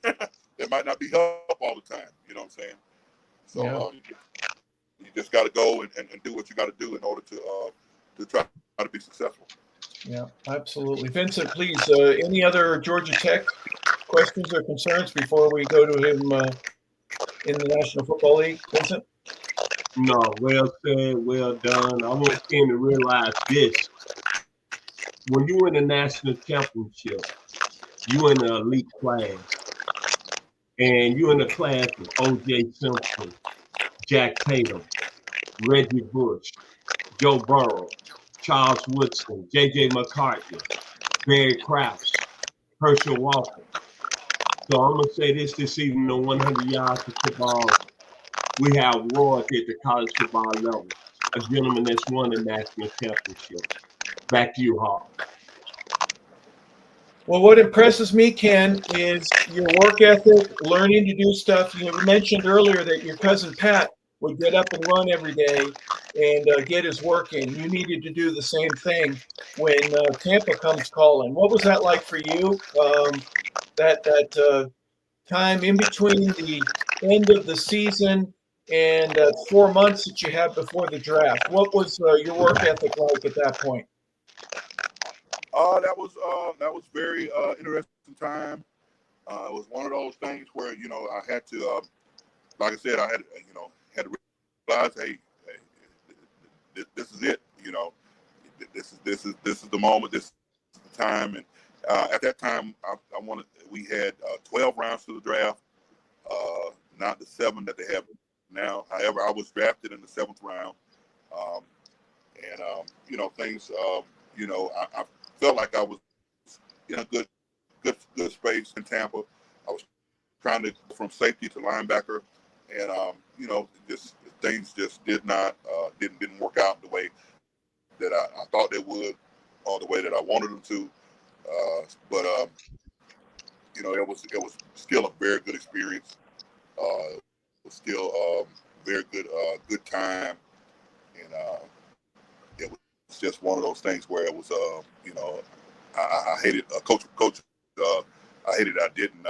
There might not be help all the time. You know what I'm saying? So you just got to go and do what you got to do in order to try to be successful. Yeah, absolutely. Vincent, please, any other Georgia Tech questions or concerns before we go to him in the National Football League? Vincent? No, well said, well done. I want Ken to realize this. When you win a national championship, you in the elite class. And you in the class with O.J. Simpson, Jack Tatum, Reggie Bush, Joe Burrow, Charles Woodson, J.J. McCartney, Barry Krause, Herschel Walker. So I'm going to say this evening on 100 Yards of Football. We have royalty at the college football level. A gentleman that's won a national championship. Back to you, Harper. Well, what impresses me, Ken, is your work ethic, learning to do stuff. You mentioned earlier that your cousin Pat would get up and run every day and get his work in. You needed to do the same thing when Tampa comes calling. What was that like for you? That time in between the end of the season and 4 months that you had before the draft. What was your work ethic like at that point? That was very interesting time. It was one of those things where I had to, like I said, I had to realize, hey, this is it. This is the moment. This is the time. And at that time, we had 12 rounds to the draft, not the 7 that they have now. However, I was drafted in the 7th round, things. I felt like I was in a good space in Tampa. I was trying to go from safety to linebacker, and just things just didn't work out the way that I thought they would, or the way that I wanted them to. But it was still a very good experience. It was still very good time, and it was just one of those things where it was I hated coach. I hated I didn't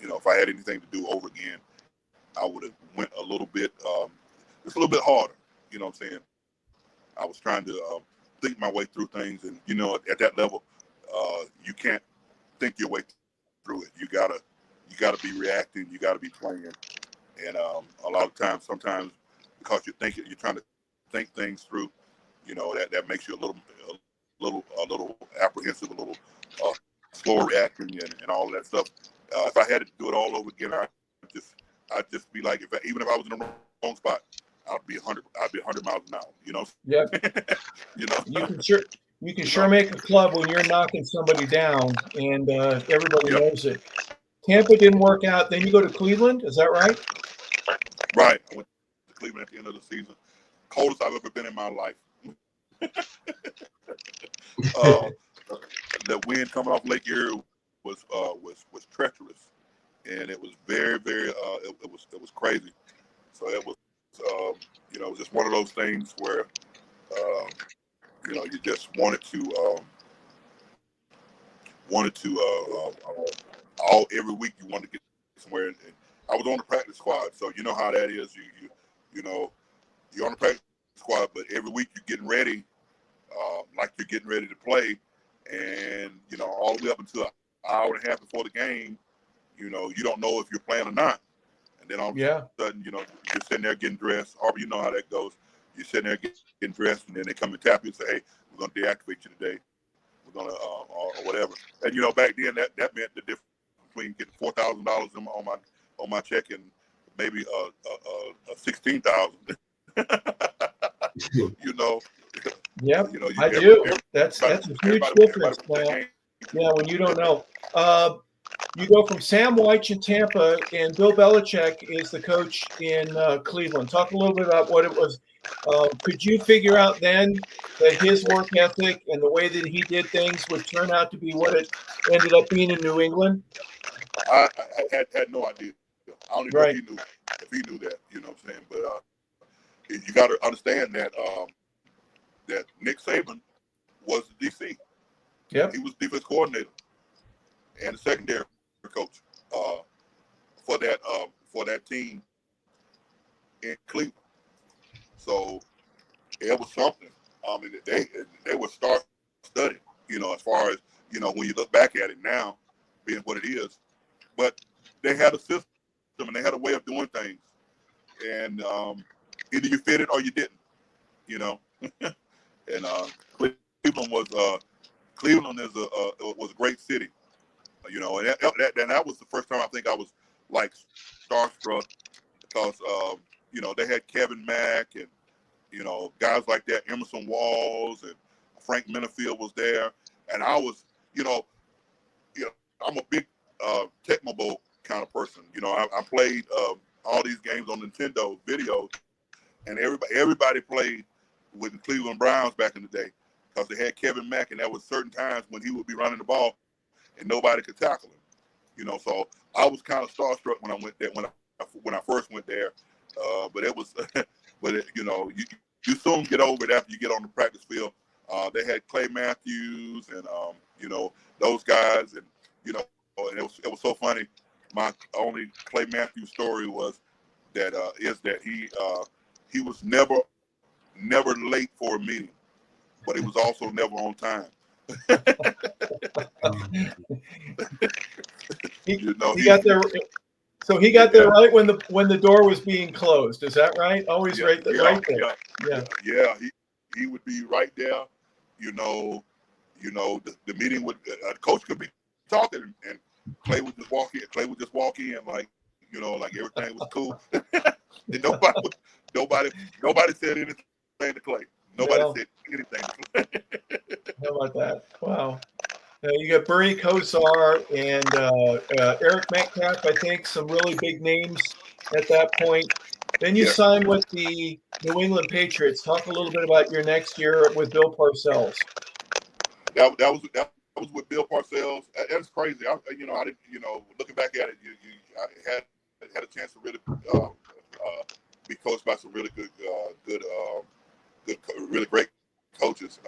if I had anything to do over again, I would have went a little bit just a little bit harder. You know what I'm saying? I was trying to think my way through things, and at that level, you can't think your way through it. You gotta be reacting. You gotta be playing, and a lot of times, sometimes because you're trying to think things through, that makes you a little apprehensive, a little slower reacting, and all of that stuff. If I had to do it all over again, I'd just be like, even if I was in the wrong spot, I'd be 100 miles an hour. Yeah. You can sure make a club when you're knocking somebody down, and everybody knows it. Tampa didn't work out. Then you go to Cleveland. Is that right? Right. I went to Cleveland at the end of the season. Coldest I've ever been in my life. The wind coming off Lake Erie was treacherous, and it was very, very it was crazy. So it was it was just one of those things where you just wanted to every week you wanted to get somewhere, and I was on the practice squad, so you know how that is. You're on the practice squad, but every week you're getting ready, like you're getting ready to play, and all the way up until an hour and a half before the game, you don't know if you're playing or not, and then all of a sudden, you're sitting there getting dressed. Harper, you know how that goes. you're sitting there getting dressed, and then they come and tap you and say, "Hey, we're going to deactivate you today. We're going to or whatever." And back then that meant the difference between getting $4,000 on my check and maybe 16,000. Yep, I do. That's a huge difference now. Yeah, when you don't know. You go from Sam Wyche in Tampa, and Bill Belichick is the coach in Cleveland. Talk a little bit about what it was. Could you figure out then that his work ethic and the way that he did things would turn out to be what it ended up being in New England? I had no idea. I don't even know if he knew that. You know what I'm saying? But you got to understand that that Nick Saban was the DC. Yep. He was defense coordinator and the secondary coach for that team in Cleveland. So it was something. They were star-studded, as far as, when you look back at it now, being what it is. But they had a system and they had a way of doing things. And either you fit it or you didn't, And Cleveland was a great city, and that was the first time I think I was like starstruck because they had Kevin Mack and guys like that, Emerson Walls and Frank Minifield was there, and I was I'm a big Tecmo Bowl kind of person. I played all these games on Nintendo video, and everybody played with the Cleveland Browns back in the day because they had Kevin Mack, and there was certain times when he would be running the ball and nobody could tackle him. So I was kind of starstruck when I went there when I first went there. But it was, you soon get over it after you get on the practice field. They had Clay Matthews and those guys, and and it was so funny. My only Clay Matthews story was that he was never late for a meeting, but he was also never on time. He got there. So he got there right when the door was being closed. Is that right? Always right there. Yeah. He would be right there. The meeting would the coach could be talking and Clay would just walk in. Clay would just walk in like everything was cool. And nobody said anything to Clay. Nobody said anything to Clay. How about that? Wow. You got Bernie Kosar and Eric Metcalf, I think, some really big names at that point. Then you signed with the New England Patriots. Talk a little bit about your next year with Bill Parcells. That was with Bill Parcells. That's crazy. I didn't. Looking back at it, I had a chance to really be coached by some really good, really great coaches.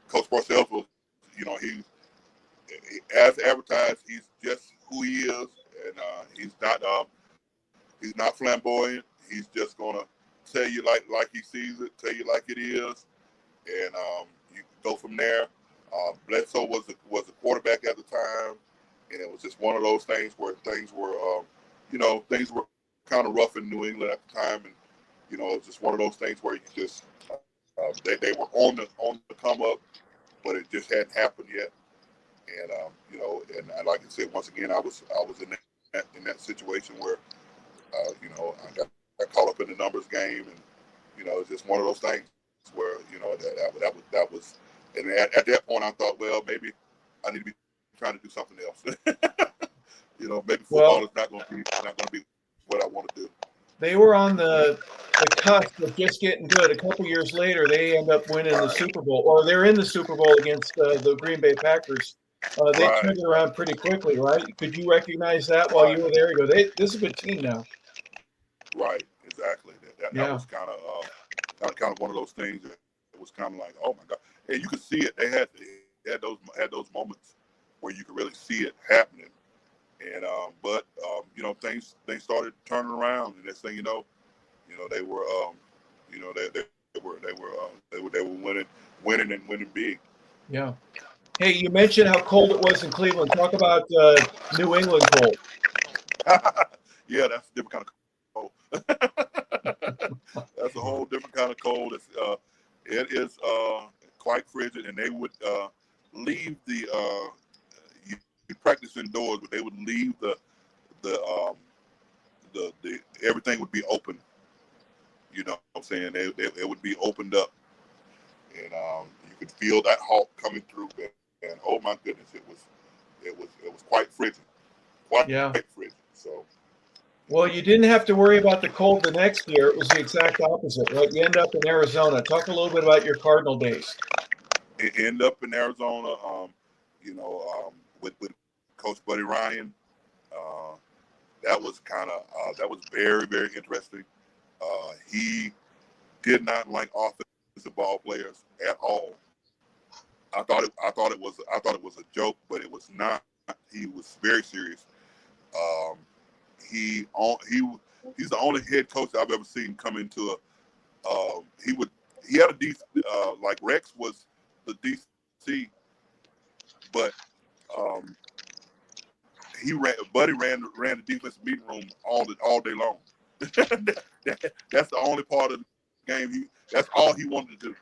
Coach Parcells was, he as advertised, he's just who he is, and he's not flamboyant. He's just gonna tell you like he sees it, tell you like it is, and you go from there. Bledsoe was a quarterback at the time, and it was just one of those things where things were kind of rough in New England at the time, and it was just one of those things where you just they were on the come up, but it just hadn't happened yet. And and like I said, once again, I was in that situation where I got caught up in the numbers game, and it's just one of those things where that was. And at that point, I thought, well, maybe I need to be trying to do something else. Maybe football is not going to be what I want to do. They were on the cusp of just getting good. A couple years later, they end up winning the Super Bowl, or they're in the Super Bowl against the Green Bay Packers. They turned it around pretty quickly, right? Could you recognize that while you were there? You go, this is a good team now. Right, exactly. That was kind of one of those things that it was kind of like, oh my God. And you could see it. They had those moments where you could really see it happening. And but things started turning around, and next thing you know, they were they were winning and winning big. Yeah. Hey, you mentioned how cold it was in Cleveland. Talk about New England cold. Yeah, that's a different kind of cold. That's a whole different kind of cold. It is quite frigid, and they would leave you practice indoors, but they would leave the everything would be open. You know what I'm saying? It would be opened up, and you could feel that hawk coming through. And oh my goodness, it was quite frigid, quite frigid. So. Well, you didn't have to worry about the cold the next year. It was the exact opposite, right? You end up in Arizona. Talk a little bit about your Cardinal days. It ended up in Arizona, with Coach Buddy Ryan. That was very, very interesting. He did not like offensive ball players at all. I thought it was a joke, but it was not. He was very serious. He's the only head coach I've ever seen come into he had a decent, like Rex was the DC, but Buddy ran the defense meeting room all day long. That's the only part of the game. That's all he wanted to do.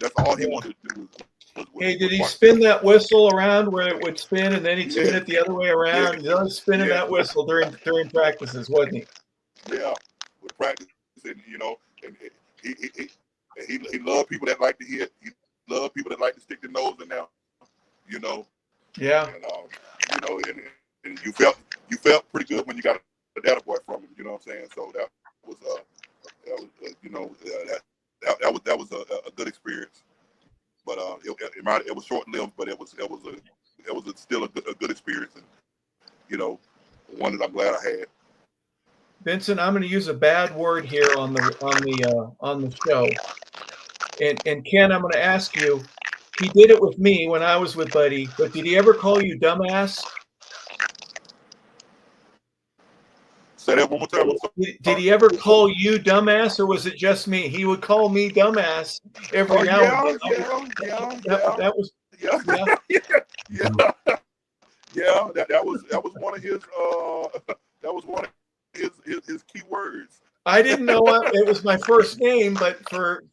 That's all he wanted to do. Hey, did he spin that whistle around where it would spin, and then he'd spin it the other way around? He was spinning that whistle during practices, wasn't he? Yeah, with practice, and he loved people that like to hit. He loved people that like to stick their nose in there. Yeah. And, and you felt pretty good when you got a data boy from him. You know what I'm saying? So that was a good experience. But it was short lived, but it was still a good experience, and one that I'm glad I had. Vincent, I'm going to use a bad word here on the show, and Ken, I'm going to ask you. He did it with me when I was with Buddy, but did he ever call you dumbass? Say that one more time. Did he ever call you dumbass, or was it just me? He would call me dumbass every now and then. That was one of his key words. I didn't know it was my first name, but for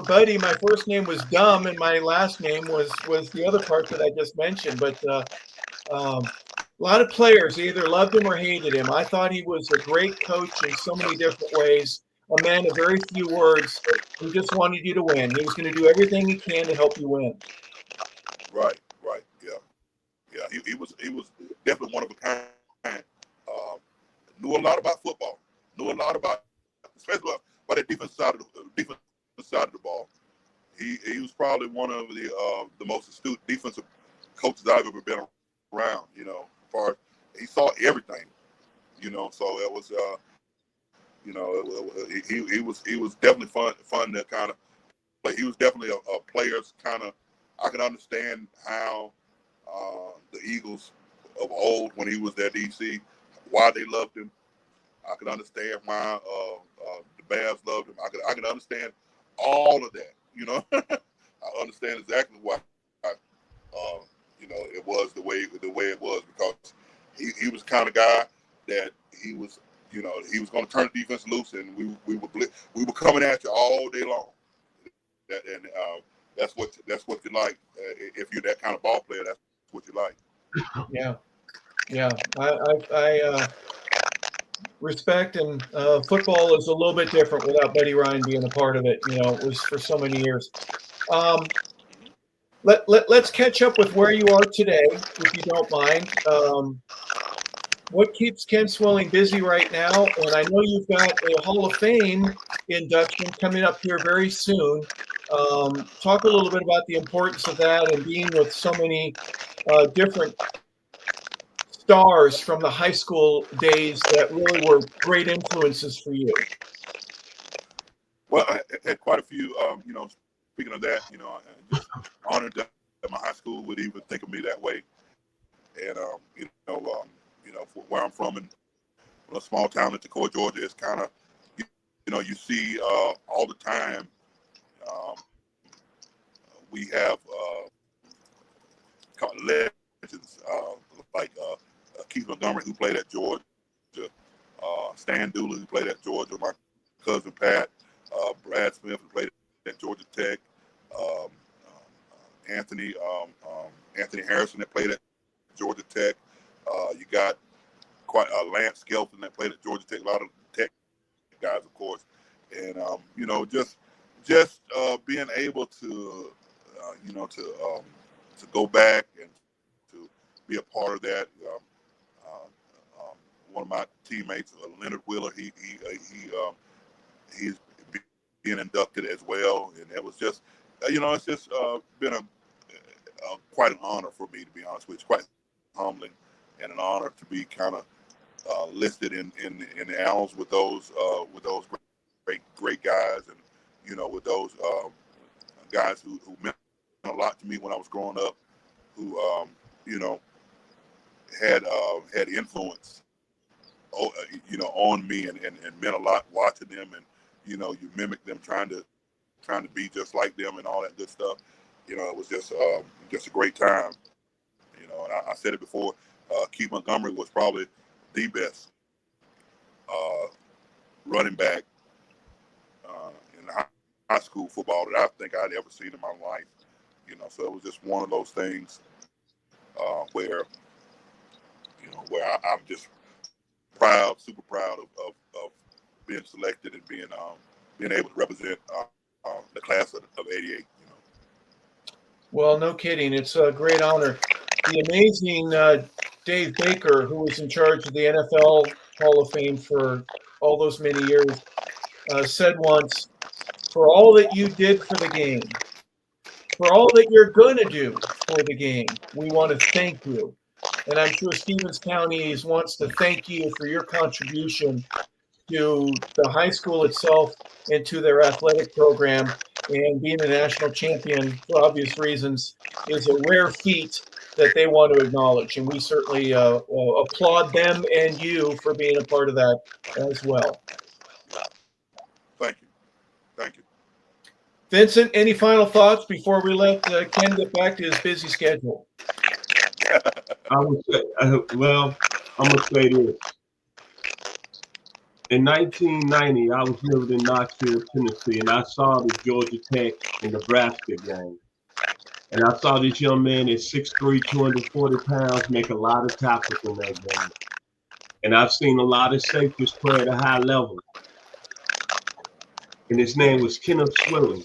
Buddy, my first name was Dumb, and my last name was the other part that I just mentioned. But a lot of players either loved him or hated him. I thought he was a great coach in so many different ways. A man of very few words. He just wanted you to win. He was going to do everything he can to help you win. Right, yeah. He was definitely one of a kind. Knew a lot about football. Knew a lot about, especially about the defensive side of the ball. He was probably one of the most astute defensive coaches I've ever been around. He saw everything. So it was he was definitely fun to kind of play. He was definitely a player's kind of. I can understand how the Eagles of old, when he was their DC, why they loved him. I can understand why the Bears loved him. I can understand all of that. I understand exactly why. It was the way it was, because he was the kind of guy that he was going to turn the defense loose, and we were coming at you all day long. That's what you like. If you're that kind of ball player, that's what you like. Yeah. I respect, and football is a little bit different without Buddy Ryan being a part of it. It was for so many years. Let's catch up with where you are today, if you don't mind. What keeps Ken Swilling busy right now? And I know you've got a Hall of Fame induction coming up here very soon. Talk a little bit about the importance of that and being with so many different stars from the high school days that really were great influences for you. Well, I had quite a few. Speaking of that, I'm just honored that my high school would even think of me that way. And for where I'm from, in a small town in Toccoa, Georgia, it's kind of, you see all the time. We have legends like Keith Montgomery, who played at Georgia, Stan Dooley, who played at Georgia, my cousin Pat, Brad Smith, who played at Georgia Tech, um, Anthony Harrison that played at Georgia Tech. You got quite Lance Skelton that played at Georgia Tech. A lot of Tech guys, of course, and you know, just being able to you know, to go back and to be a part of that. One of my teammates, Leonard Wheeler, he's being inducted as well, and it was just, you know, it's just been a quite an honor for me, to be honest with you. Quite humbling and an honor to be kind of listed in the annals with those great guys, and you know, with those guys who meant a lot to me when I was growing up, who you know, had influence, you know, on me, and meant a lot watching them, and you know, you mimic them, trying to be just like them and all that good stuff. You know, it was just a great time. You know, and I said it before, Keith Montgomery was probably the best running back in high school football that I think I'd ever seen in my life. You know, so it was just one of those things where, you know, where I'm just proud, super proud of being selected and being able to represent the class of '88. You know. Well, no kidding. It's a great honor. The amazing Dave Baker, who was in charge of the NFL Hall of Fame for all those many years, said once, "For all that you did for the game, for all that you're going to do for the game, we want to thank you." And I'm sure Stevens County wants to thank you for your contribution to the high school itself and to their athletic program. And being a national champion, for obvious reasons, is a rare feat that they want to acknowledge. And we certainly applaud them and you for being a part of that as well. Thank you. Thank you. Vincent, any final thoughts before we let Ken get back to his busy schedule? I would say, well, I'm gonna say this. In 1990, I was living in Knoxville, Tennessee, and I saw the Georgia Tech and Nebraska game. And I saw this young man at 6'3", 240 pounds, make a lot of tackles in that game. And I've seen a lot of safeties play at a high level. And his name was Kenneth Swilling.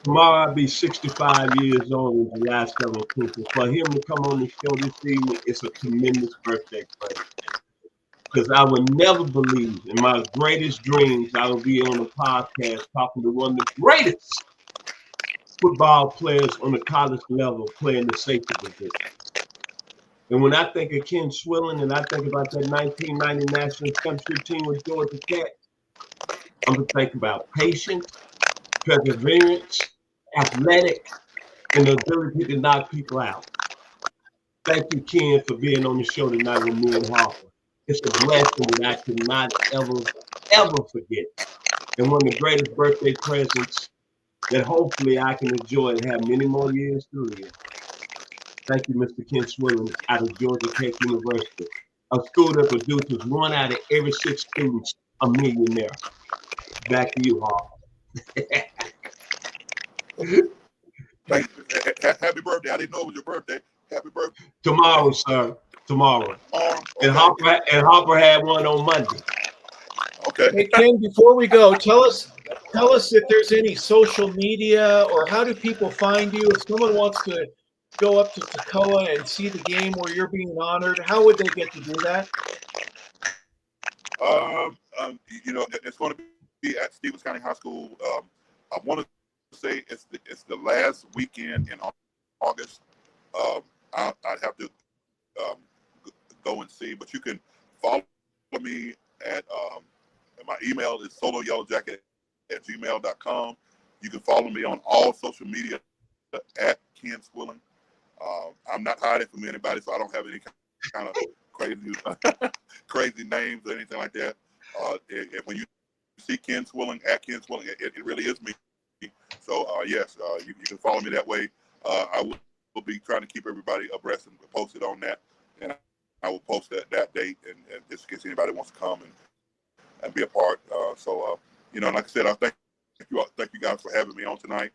Tomorrow I'll be 65 years old on July 17th. And for him to come on the show this evening, it's a tremendous birthday present. Because I would never believe in my greatest dreams I would be on a podcast talking to one of the greatest football players on the college level playing the safety position. And when I think of Ken Swilling and I think about that 1990 National Championship team with Georgia Tech, I'm going to think about patience, perseverance, athletic, and the ability to knock people out. Thank you, Ken, for being on the show tonight with me and Harper. It's a blessing that I cannot ever forget. And one of the greatest birthday presents that hopefully I can enjoy and have many more years to live. Thank you, Mr. Ken Swilling out of Georgia Tech University, a school that produces 1 out of every 6 students a millionaire. Back to you, Harper. Thank you. Happy birthday. I didn't know it was your birthday. Happy birthday. Tomorrow, sir. Tomorrow. Okay. And Harper had one on Monday. Okay. Hey, Ken, before we go, tell us if there's any social media, or how do people find you? If someone wants to go up to Toccoa and see the game where you're being honored, how would they get to do that? You know, it's going to be at Stevens County High School. I want to say it's the last weekend in August. I'd have to go and see, but you can follow me at my email is soloyellowjacket@gmail.com. You can follow me on all social media at Ken Swilling. I'm not hiding from anybody, so I don't have any kind of crazy names or anything like that. When you see Ken Swilling at Ken Swilling, it really is me. So yes, you can follow me that way. I will be trying to keep everybody abreast and posted on that, and I will post that date, and just in case anybody wants to come be a part. You know, like I said, I thank you guys for having me on tonight.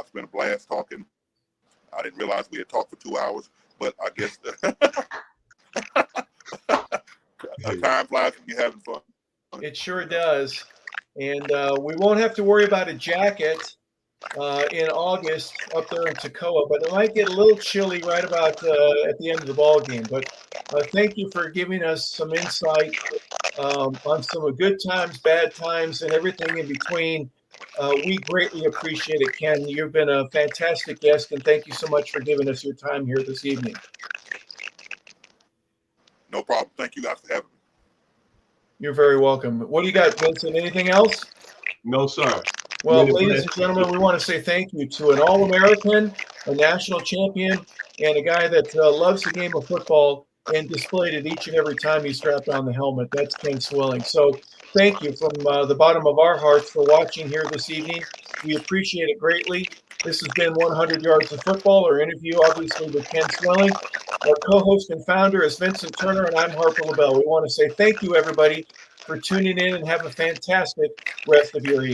It's been a blast talking. I didn't realize we had talked for 2 hours, but I guess time flies when you're having fun. It sure does. And we won't have to worry about a jacket in August up there in Toccoa, but it might get a little chilly right about at the end of the ball game. But thank you for giving us some insight on some of good times, bad times, and everything in between. We greatly appreciate it, Ken. You've been a fantastic guest, and thank you so much for giving us your time here this evening. No problem. Thank you guys for having me. You're very welcome. What do you got, Vincent? Anything else? No, sir. Well, Really ladies and gentlemen, we want to say thank you to an All-American, a national champion, and a guy that loves the game of football and displayed it each and every time he strapped on the helmet. That's Ken Swilling. So thank you from the bottom of our hearts for watching here this evening. We appreciate it greatly. This has been 100 Yards of Football, our interview, obviously, with Ken Swilling. Our co-host and founder is Vincent Turner, and I'm Harper LeBel. We want to say thank you, everybody, for tuning in, and have a fantastic rest of your evening.